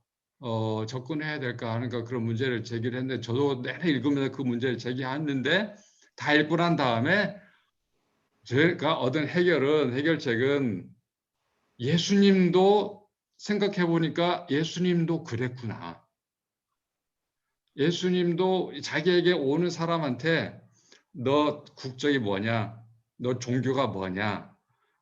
접근해야 될까 하는 그런 문제를 제기를 했는데 저도 내내 읽으면서 그 문제를 제기했는데 다 읽고 난 다음에 제가 얻은 해결책은 예수님도 생각해 보니까 예수님도 그랬구나. 예수님도 자기에게 오는 사람한테 너 국적이 뭐냐, 너 종교가 뭐냐,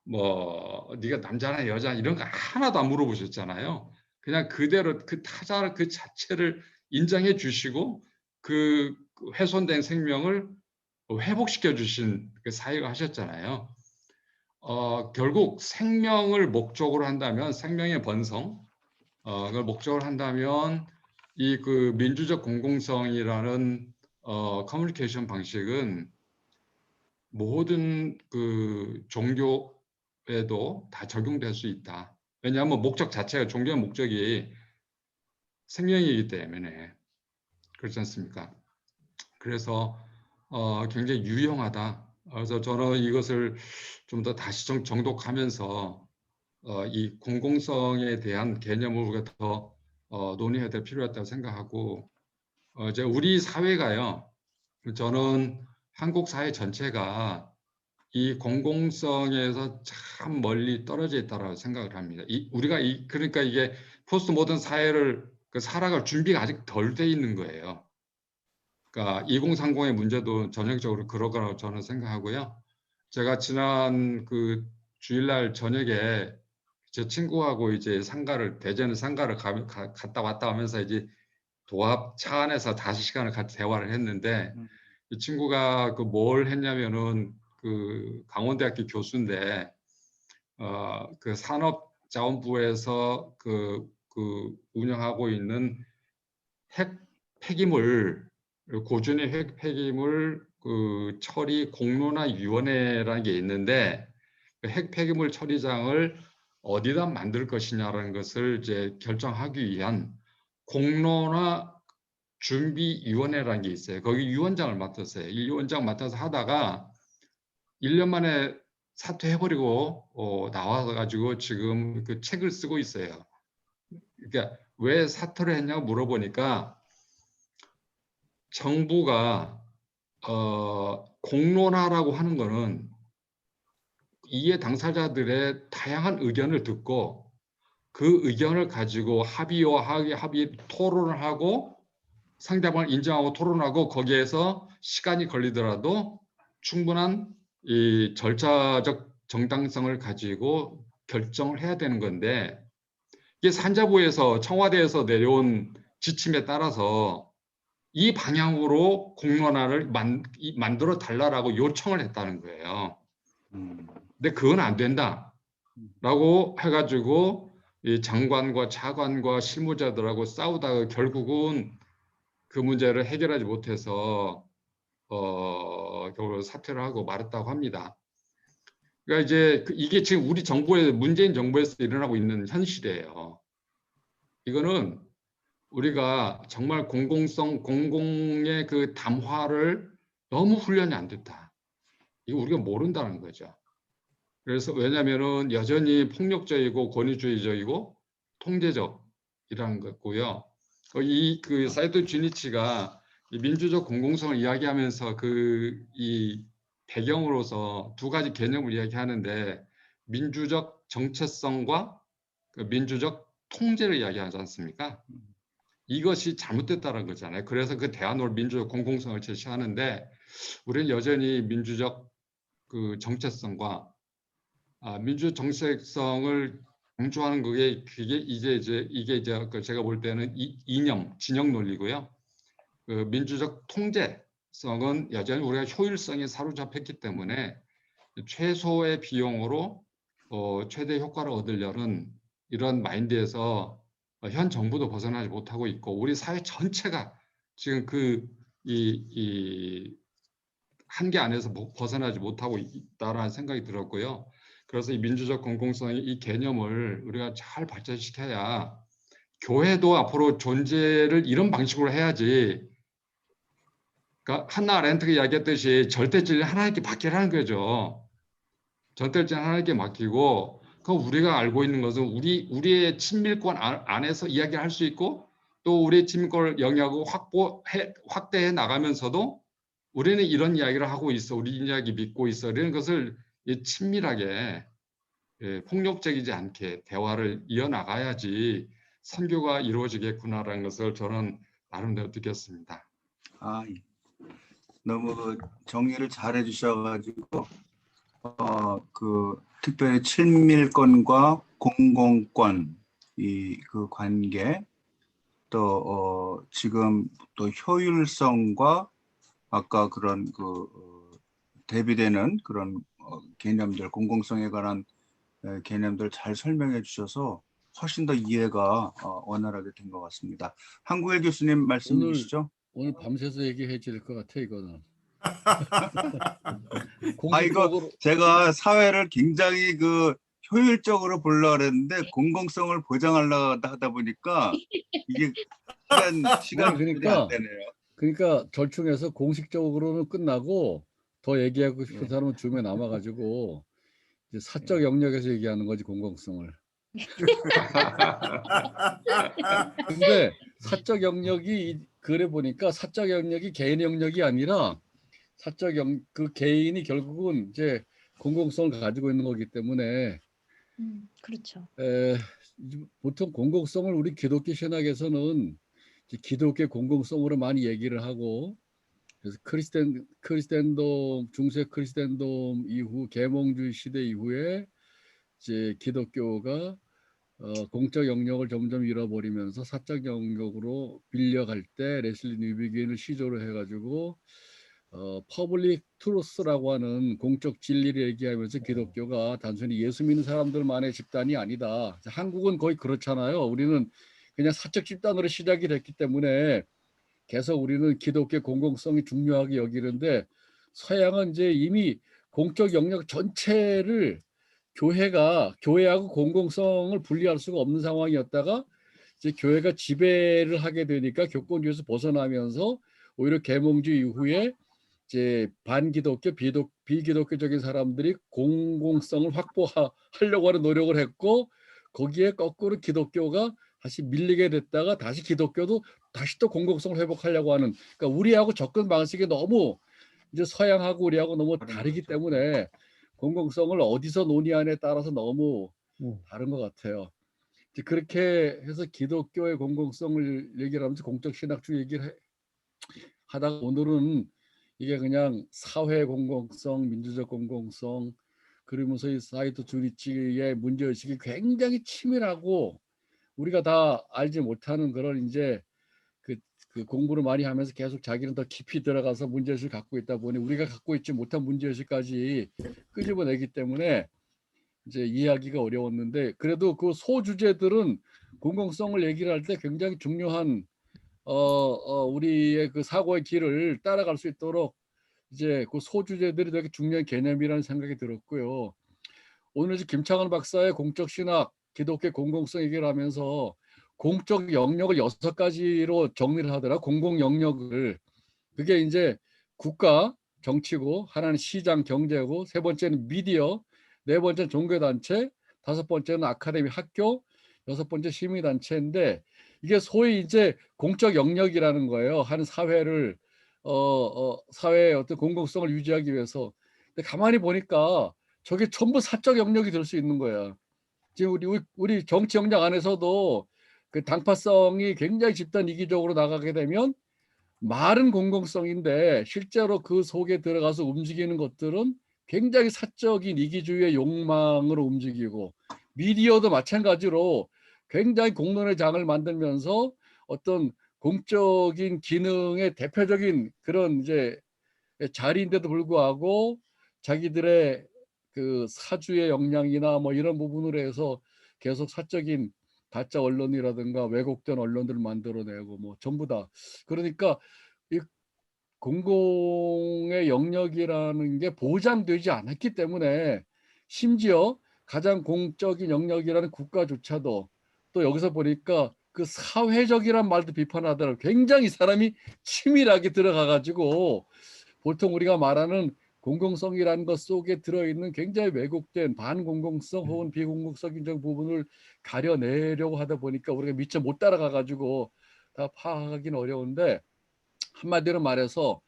뭐 네가 남자나 여자 이런 거 하나도 안 물어보셨잖아요. 그냥 그대로 그 타자 그 자체를 인정해 주시고 그 훼손된 생명을 회복시켜 주신 그 사역을 하셨잖아요. 결국 생명을 목적으로 한다면 생명의 번성, 그걸 목적으로 한다면 이 그 민주적 공공성이라는 커뮤니케이션 방식은 모든 그 종교에도 다 적용될 수 있다. 왜냐하면 목적 자체가 종교의 목적이 생명이기 때문에 그렇지 않습니까? 그래서 굉장히 유용하다. 그래서 저는 이것을 좀 더 다시 정독하면서 이 공공성에 대한 개념을 우리가 더 논의해야 될 필요가 있다고 생각하고 이제 우리 사회가요. 저는 한국 사회 전체가 이 공공성에서 참 멀리 떨어져 있다고 생각을 합니다. 우리가 그러니까 이게 포스트 모던 사회를 살아갈 준비가 아직 덜 돼 있는 거예요. 그러니까 2030의 문제도 전형적으로 그럴 거라고 저는 생각하고요. 제가 지난 그 주일날 저녁에 제 친구하고 이제 대전 상가를 갔다 왔다 하면서 이제 도합 차 안에서 5시간을 같이 대화를 했는데 이 친구가 그 뭘 했냐면은 그 강원대학교 교수인데 그 산업자원부에서 그 운영하고 있는 고준위 핵 폐기물 그 처리 공론화위원회라는 게 있는데 그 핵 폐기물 처리장을 어디다 만들 것이냐라는 것을 이제 결정하기 위한 공론화 준비위원회라는 게 있어요. 거기 위원장을 맡았어요. 이 위원장 맡아서 하다가 1년 만에 사퇴해버리고 나와가지고 지금 그 책을 쓰고 있어요. 그러니까 왜 사퇴를 했냐고 물어보니까 정부가 공론화라고 하는 거는 이해 당사자들의 다양한 의견을 듣고 그 의견을 가지고 합의 토론을 하고 상대방을 인정하고 토론하고 거기에서 시간이 걸리더라도 충분한 이 절차적 정당성을 가지고 결정을 해야 되는 건데 이게 산자부에서 청와대에서 내려온 지침에 따라서 이 방향으로 공론화를 만들어 달라라고 요청을 했다는 거예요. 근데 그건 안 된다라고 해가지고 이 장관과 차관과 실무자들하고 싸우다가 결국은 그 문제를 해결하지 못해서 결국 사퇴를 하고 말았다고 합니다. 그러니까 이제 이게 지금 우리 정부의 문재인 정부에서 일어나고 있는 현실이에요. 이거는 우리가 정말 공공의 그 담화를 너무 훈련이 안 됐다. 이거 우리가 모른다는 거죠. 그래서 왜냐하면은 여전히 폭력적이고 권위주의적이고 통제적이라는 거고요. 그 사이토 주니치가 민주적 공공성을 이야기하면서 이 배경으로서 두 가지 개념을 이야기하는데 민주적 정체성과 그 민주적 통제를 이야기하지 않습니까? 이것이 잘못됐다는 거잖아요. 그래서 그 대안으로 민주적 공공성을 제시하는데 우리는 여전히 민주적 그 정체성과 민주적 정체성을 강조하는 이게 이제 제가 볼 때는 진영 논리고요. 그 민주적 통제성은 여전히 우리가 효율성에 사로잡혔기 때문에 최소의 비용으로 최대 효과를 얻으려는 이런 마인드에서 현 정부도 벗어나지 못하고 있고 우리 사회 전체가 지금 이 한계 안에서 벗어나지 못하고 있다라는 생각이 들었고요. 그래서 이 민주적 공공성의 이 개념을 우리가 잘 발전시켜야 교회도 앞으로 존재를 이런 방식으로 해야지. 그러니까 한나 아렌트가 이야기했듯이 절대진리 하나님께 맡기라는 거죠. 절대진리 하나님께 맡기고 그 우리가 알고 있는 것은 우리의 친밀권 안에서 이야기할 수 있고 또 우리의 친밀권을 영역을 확대해 나가면서도 우리는 이런 이야기를 하고 있어. 우리 이야기 믿고 있어. 이런 것을 친밀하게 폭력적이지 않게 대화를 이어나가야지 선교가 이루어지겠구나라는 것을 저는 나름대로 느꼈습니다. 예. 너무 정리를 잘 해주셔가지고 특별히 친밀권과 공공권 그 관계 또 지금 또 효율성과 아까 그런 대비되는 그런 개념들 공공성에 관한 개념들 잘 설명해 주셔서 훨씬 더 이해가 원활하게 된 것 같습니다. 한국일 교수님 말씀 주시죠. 오늘 밤새서 얘기해 줄 것 같아 이거는. 이거 제가 사회를 굉장히 효율적으로 보려고 그랬는데 공공성을 보장하려고 하다 보니까 이게 시간 그러니까 안 되네요. 그러니까 절충해서 공식적으로는 끝나고 더 얘기하고 싶은 사람은 줌에 남아가지고 이제 사적 영역에서 얘기하는 거지 공공성을. 근데 사적 영역이 그래 보니까 사적 영역이 개인 영역이 아니라 그 개인이 결국은 이제 공공성을 가지고 있는 거기 때문에 그렇죠. 보통 공공성을 우리 기독교 신학에서는 이제 기독교 공공성으로 많이 얘기를 하고 그래서 크리스텐돔 중세 크리스텐돔 이후 계몽주의 시대 이후에 이제 기독교가 공적 영역을 점점 잃어버리면서 사적 영역으로 빌려갈 때 레슬리 뉴비긴을 시조로 해가지고 퍼블릭 트루스라고 하는 공적 진리를 얘기하면서 기독교가 단순히 예수 믿는 사람들만의 집단이 아니다. 한국은 거의 그렇잖아요. 우리는 그냥 사적 집단으로 시작이 됐기 때문에 계속 우리는 기독교 공공성이 중요하게 여기는데 서양은 이제 이미 공적 영역 전체를 교회하고 공공성을 분리할 수가 없는 상황이었다가 이제 교회가 지배를 하게 되니까 교권주의에서 벗어나면서 오히려 계몽주의 이후에 이제 반기독교, 비기독교적인 사람들이 공공성을 확보하려고 하는 노력을 했고 거기에 거꾸로 기독교가 다시 밀리게 됐다가 다시 기독교도 다시 또 공공성을 회복하려고 하는 그러니까 우리하고 접근 방식이 너무 이제 서양하고 우리하고 너무 다르기 때문에 공공성을 어디서 논의하냐에 따라서 너무 다른 것 같아요. 이제 그렇게 해서 기독교의 공공성을 얘기를 하면서 공적 신학주의 얘기를 하다가 오늘은 이게 그냥 사회 공공성, 민주적 공공성 그러면서 이 사이토 주니치의 문제의식이 굉장히 치밀하고 우리가 다 알지 못하는 그런 이제 그 공부를 많이 하면서 계속 자기는 더 깊이 들어가서 문제의식을 갖고 있다 보니 우리가 갖고 있지 못한 문제의식까지 끄집어내기 때문에 이제 이해하기가 어려웠는데 그래도 그 소주제들은 공공성을 얘기를 할 때 굉장히 중요한 우리의 그 사고의 길을 따라갈 수 있도록 이제 그 소주제들이 되게 중요한 개념이라는 생각이 들었고요. 오늘 이제 김창원 박사의 공적 신학, 기독교 공공성 얘기를 하면서 공적 영역을 6가지로 정리를 하더라. 공공 영역을. 그게 이제 국가, 정치고, 하나는 시장, 경제고, 세 번째는 미디어, 네 번째는 종교단체, 다섯 번째는 아카데미, 학교, 여섯 번째 시민단체인데 이게 소위 이제 공적 영역이라는 거예요. 한 사회를 사회의 어떤 공공성을 유지하기 위해서. 근데 가만히 보니까 저게 전부 사적 영역이 될 수 있는 거야. 지금 우리 정치 영역 안에서도 그 당파성이 굉장히 집단 이기적으로 나가게 되면 말은 공공성인데 실제로 그 속에 들어가서 움직이는 것들은 굉장히 사적인 이기주의의 욕망으로 움직이고 미디어도 마찬가지로 굉장히 공론의 장을 만들면서 어떤 공적인 기능의 대표적인 그런 이제 자리인데도 불구하고 자기들의 그 사주의 역량이나 뭐 이런 부분으로 해서 계속 사적인 가짜 언론이라든가 왜곡된 언론들을 만들어내고 뭐 전부 다. 그러니까 이 공공의 영역이라는 게 보장되지 않았기 때문에 심지어 가장 공적인 영역이라는 국가조차도 또 여기서 보니까 그 사회적이란 말도 비판하더라고요. 굉장히 사람이 치밀하게 들어가 가지고 보통 우리가 말하는 공공성이라는 것 속에 들어있는 굉장히 왜곡된 반공공성 혹은 비공공성적 부분을 가려내려고 하다 보니까 우리가 미처 못 따라가 가지고 다 파악하기는 어려운데, 한마디로 말해서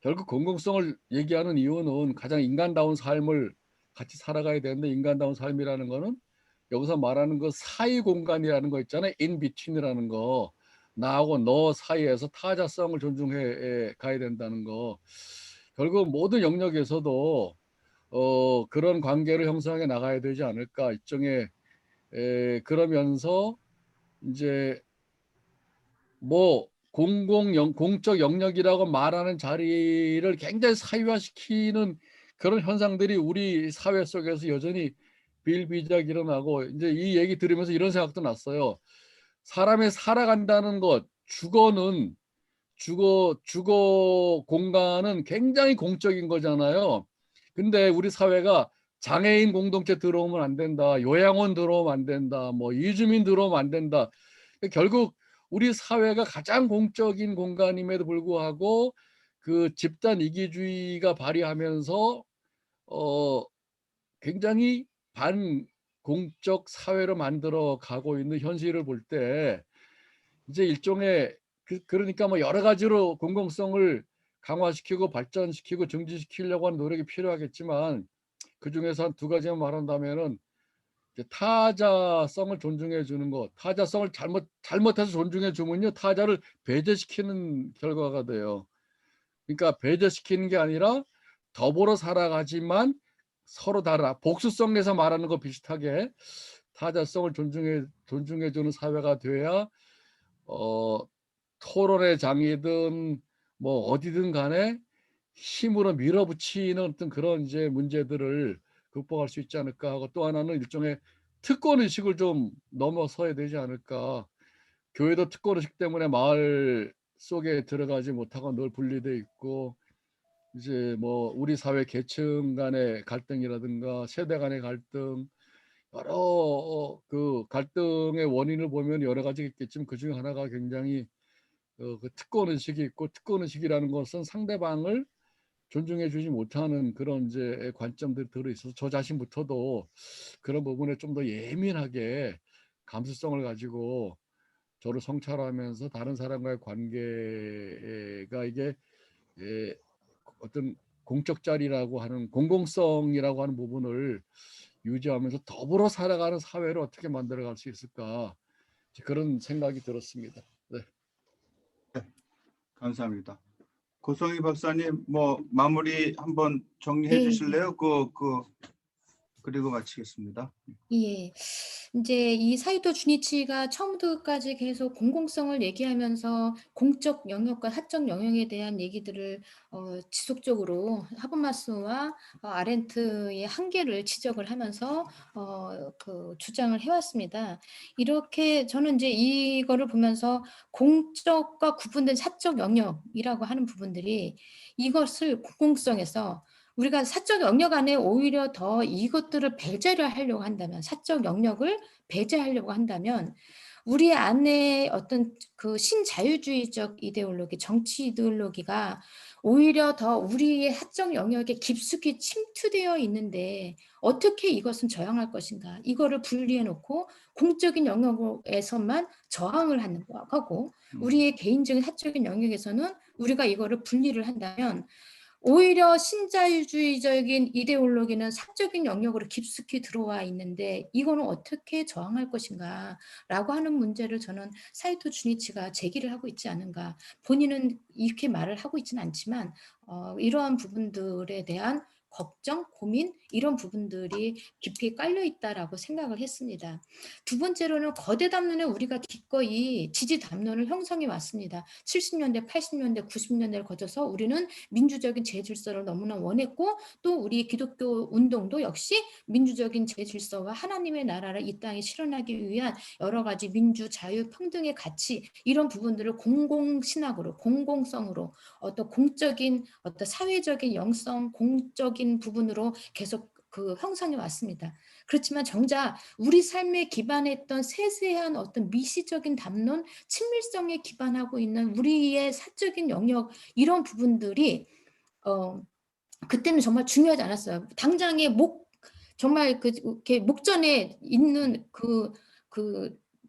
결국 공공성을 얘기하는 이유는 가장 인간다운 삶을 같이 살아가야 되는데, 인간다운 삶이라는 거는 여기서 말하는 그 사이 공간이라는 거 있잖아요. in between이라는 거, 나하고 너 사이에서 타자성을 존중해 가야 된다는 거. 결국 모든 영역에서도 그런 관계를 형성해 나가야 되지 않을까. 일종의 그러면서 이제 뭐 공적 영역이라고 말하는 자리를 굉장히 사유화시키는 그런 현상들이 우리 사회 속에서 여전히 비일비재하게 일어나고, 이제 이 얘기 들으면서 이런 생각도 났어요. 사람이 살아간다는 것, 주거 공간은 굉장히 공적인 거잖아요. 근데 우리 사회가 장애인 공동체 들어오면 안 된다, 요양원 들어오면 안 된다, 뭐 이주민 들어오면 안 된다. 결국 우리 사회가 가장 공적인 공간임에도 불구하고 그 집단 이기주의가 발휘하면서 굉장히 반공적 사회로 만들어 가고 있는 현실을 볼 때, 이제 일종의 그러니까 뭐 여러 가지로 공공성을 강화시키고 발전시키고 증진시키려고 하는 노력이 필요하겠지만, 그중에서 한 두 가지만 말한다면은 이제 타자성을 존중해 주는 것. 타자성을 잘못해서 존중해 주면요, 타자를 배제시키는 결과가 돼요. 그러니까 배제시키는 게 아니라 더불어 살아가지만 서로 다르다. 복수성에서 말하는 거 비슷하게 타자성을 존중해 주는 사회가 돼야 토론의 장이든 뭐 어디든 간에 힘으로 밀어붙이는 어떤 그런 이제 문제들을 극복할 수 있지 않을까 하고, 또 하나는 일종의 특권 의식을 좀 넘어서야 되지 않을까. 교회도 특권 의식 때문에 마을 속에 들어가지 못하고 늘 분리돼 있고, 이제 뭐 우리 사회 계층 간의 갈등이라든가 세대 간의 갈등, 여러 그 갈등의 원인을 보면 여러 가지 있겠지만 그 중에 하나가 굉장히 그 특권 의식이 있고, 특권 의식이라는 것은 상대방을 존중해 주지 못하는 그런 이제 관점들이 들어 있어서 저 자신부터도 그런 부분에 좀 더 예민하게 감수성을 가지고 저를 성찰하면서 다른 사람과의 관계가 이게 어떤 공적 자리라고 하는 공공성이라고 하는 부분을 유지하면서 더불어 살아가는 사회를 어떻게 만들어갈 수 있을까, 그런 생각이 들었습니다. 네. 감사합니다. 고성희 박사님, 뭐 마무리 한번 정리해 네. 주실래요? 그리고 마치겠습니다. 예. 이제 이 사이토 주니치가 처음부터 끝까지 계속 공공성을 얘기하면서 공적 영역과 사적 영역에 대한 얘기들을 지속적으로 하버마스와 아렌트의 한계를 지적을 하면서 주장을 해왔습니다. 이렇게 저는 이제 이거를 보면서 공적과 구분된 사적 영역이라고 하는 부분들이, 이것을 공공성에서 우리가 사적 영역 안에 오히려 더 이것들을 배제를 하려고 한다면, 사적 영역을 배제하려고 한다면 우리 안에 어떤 그 신자유주의적 이데올로기, 정치 이데올로기가 오히려 더 우리의 사적 영역에 깊숙이 침투되어 있는데 어떻게 이것은 저항할 것인가. 이거를 분리해 놓고 공적인 영역에서만 저항을 하는 거고, 우리의 개인적인 사적인 영역에서는 우리가 이거를 분리를 한다면 오히려 신자유주의적인 이데올로기는 사적인 영역으로 깊숙이 들어와 있는데 이거는 어떻게 저항할 것인가라고 하는 문제를 저는 사이토 주니치가 제기를 하고 있지 않은가. 본인은 이렇게 말을 하고 있지는 않지만 이러한 부분들에 대한 걱정, 고민, 이런 부분들이 깊이 깔려 있다라고 생각을 했습니다. 두 번째로는 거대 담론에 우리가 기꺼이 지지 담론을 형성해 왔습니다. 70년대, 80년대, 90년대를 거쳐서 우리는 민주적인 제질서를 너무나 원했고 또 우리 기독교 운동도 역시 민주적인 제질서와 하나님의 나라를 이 땅에 실현하기 위한 여러 가지 민주, 자유, 평등의 가치 이런 부분들을 공공신학으로 공공성으로 어떤 공적인 어떤 사회적인 영성 공적인 부분으로 계속 그 형성해 왔습니다. 그렇지만 정작 우리 삶에 기반했던 세세한 어떤 미시적인 담론, 친밀성에 기반하고 있는 우리의 사적인 영역 이런 부분들이 그때는 정말 중요하지 않았어요. 당장의 정말 이렇게 목전에 있는 그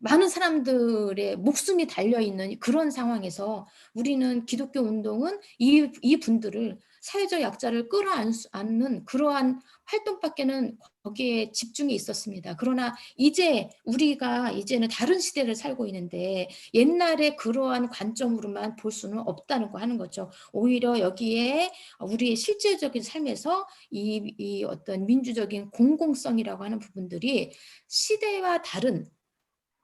많은 사람들의 목숨이 달려 있는 그런 상황에서 우리는 기독교 운동은 이 분들을 사회적 약자를 끌어안는 그러한 활동밖에는 거기에 집중이 있었습니다. 그러나 이제는 다른 시대를 살고 있는데 옛날에 그러한 관점으로만 볼 수는 없다는 거 하는 거죠. 오히려 여기에 우리의 실제적인 삶에서 이 어떤 민주적인 공공성이라고 하는 부분들이 시대와 다른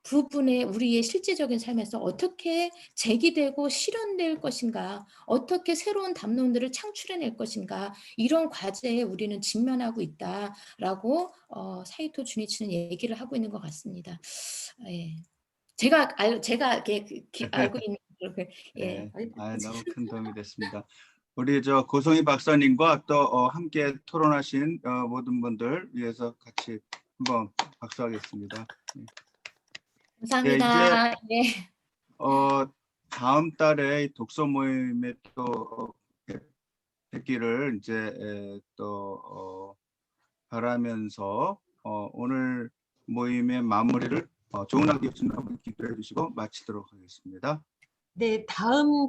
부분에 우리의 실제적인 삶에서 어떻게 제기되고 실현될 것인가, 어떻게 새로운 담론들을 창출해낼 것인가 이런 과제에 우리는 직면하고 있다라고 사이토 주니치는 얘기를 하고 있는 것 같습니다. 예. 제가 알고 있는 예. 네. 너무 큰 도움이 됐습니다. 우리 고송희 박사님과 또 함께 토론하신 모든 분들 위해서 같이 한번 박수하겠습니다. 감사합니다. 네. 다음 달에 독서 모임에 또 뵙기를 이제 또 바라면서 오늘 모임의 마무리를 조은하 교수님 한번 기도해 주시고 마치도록 하겠습니다. 네, 다음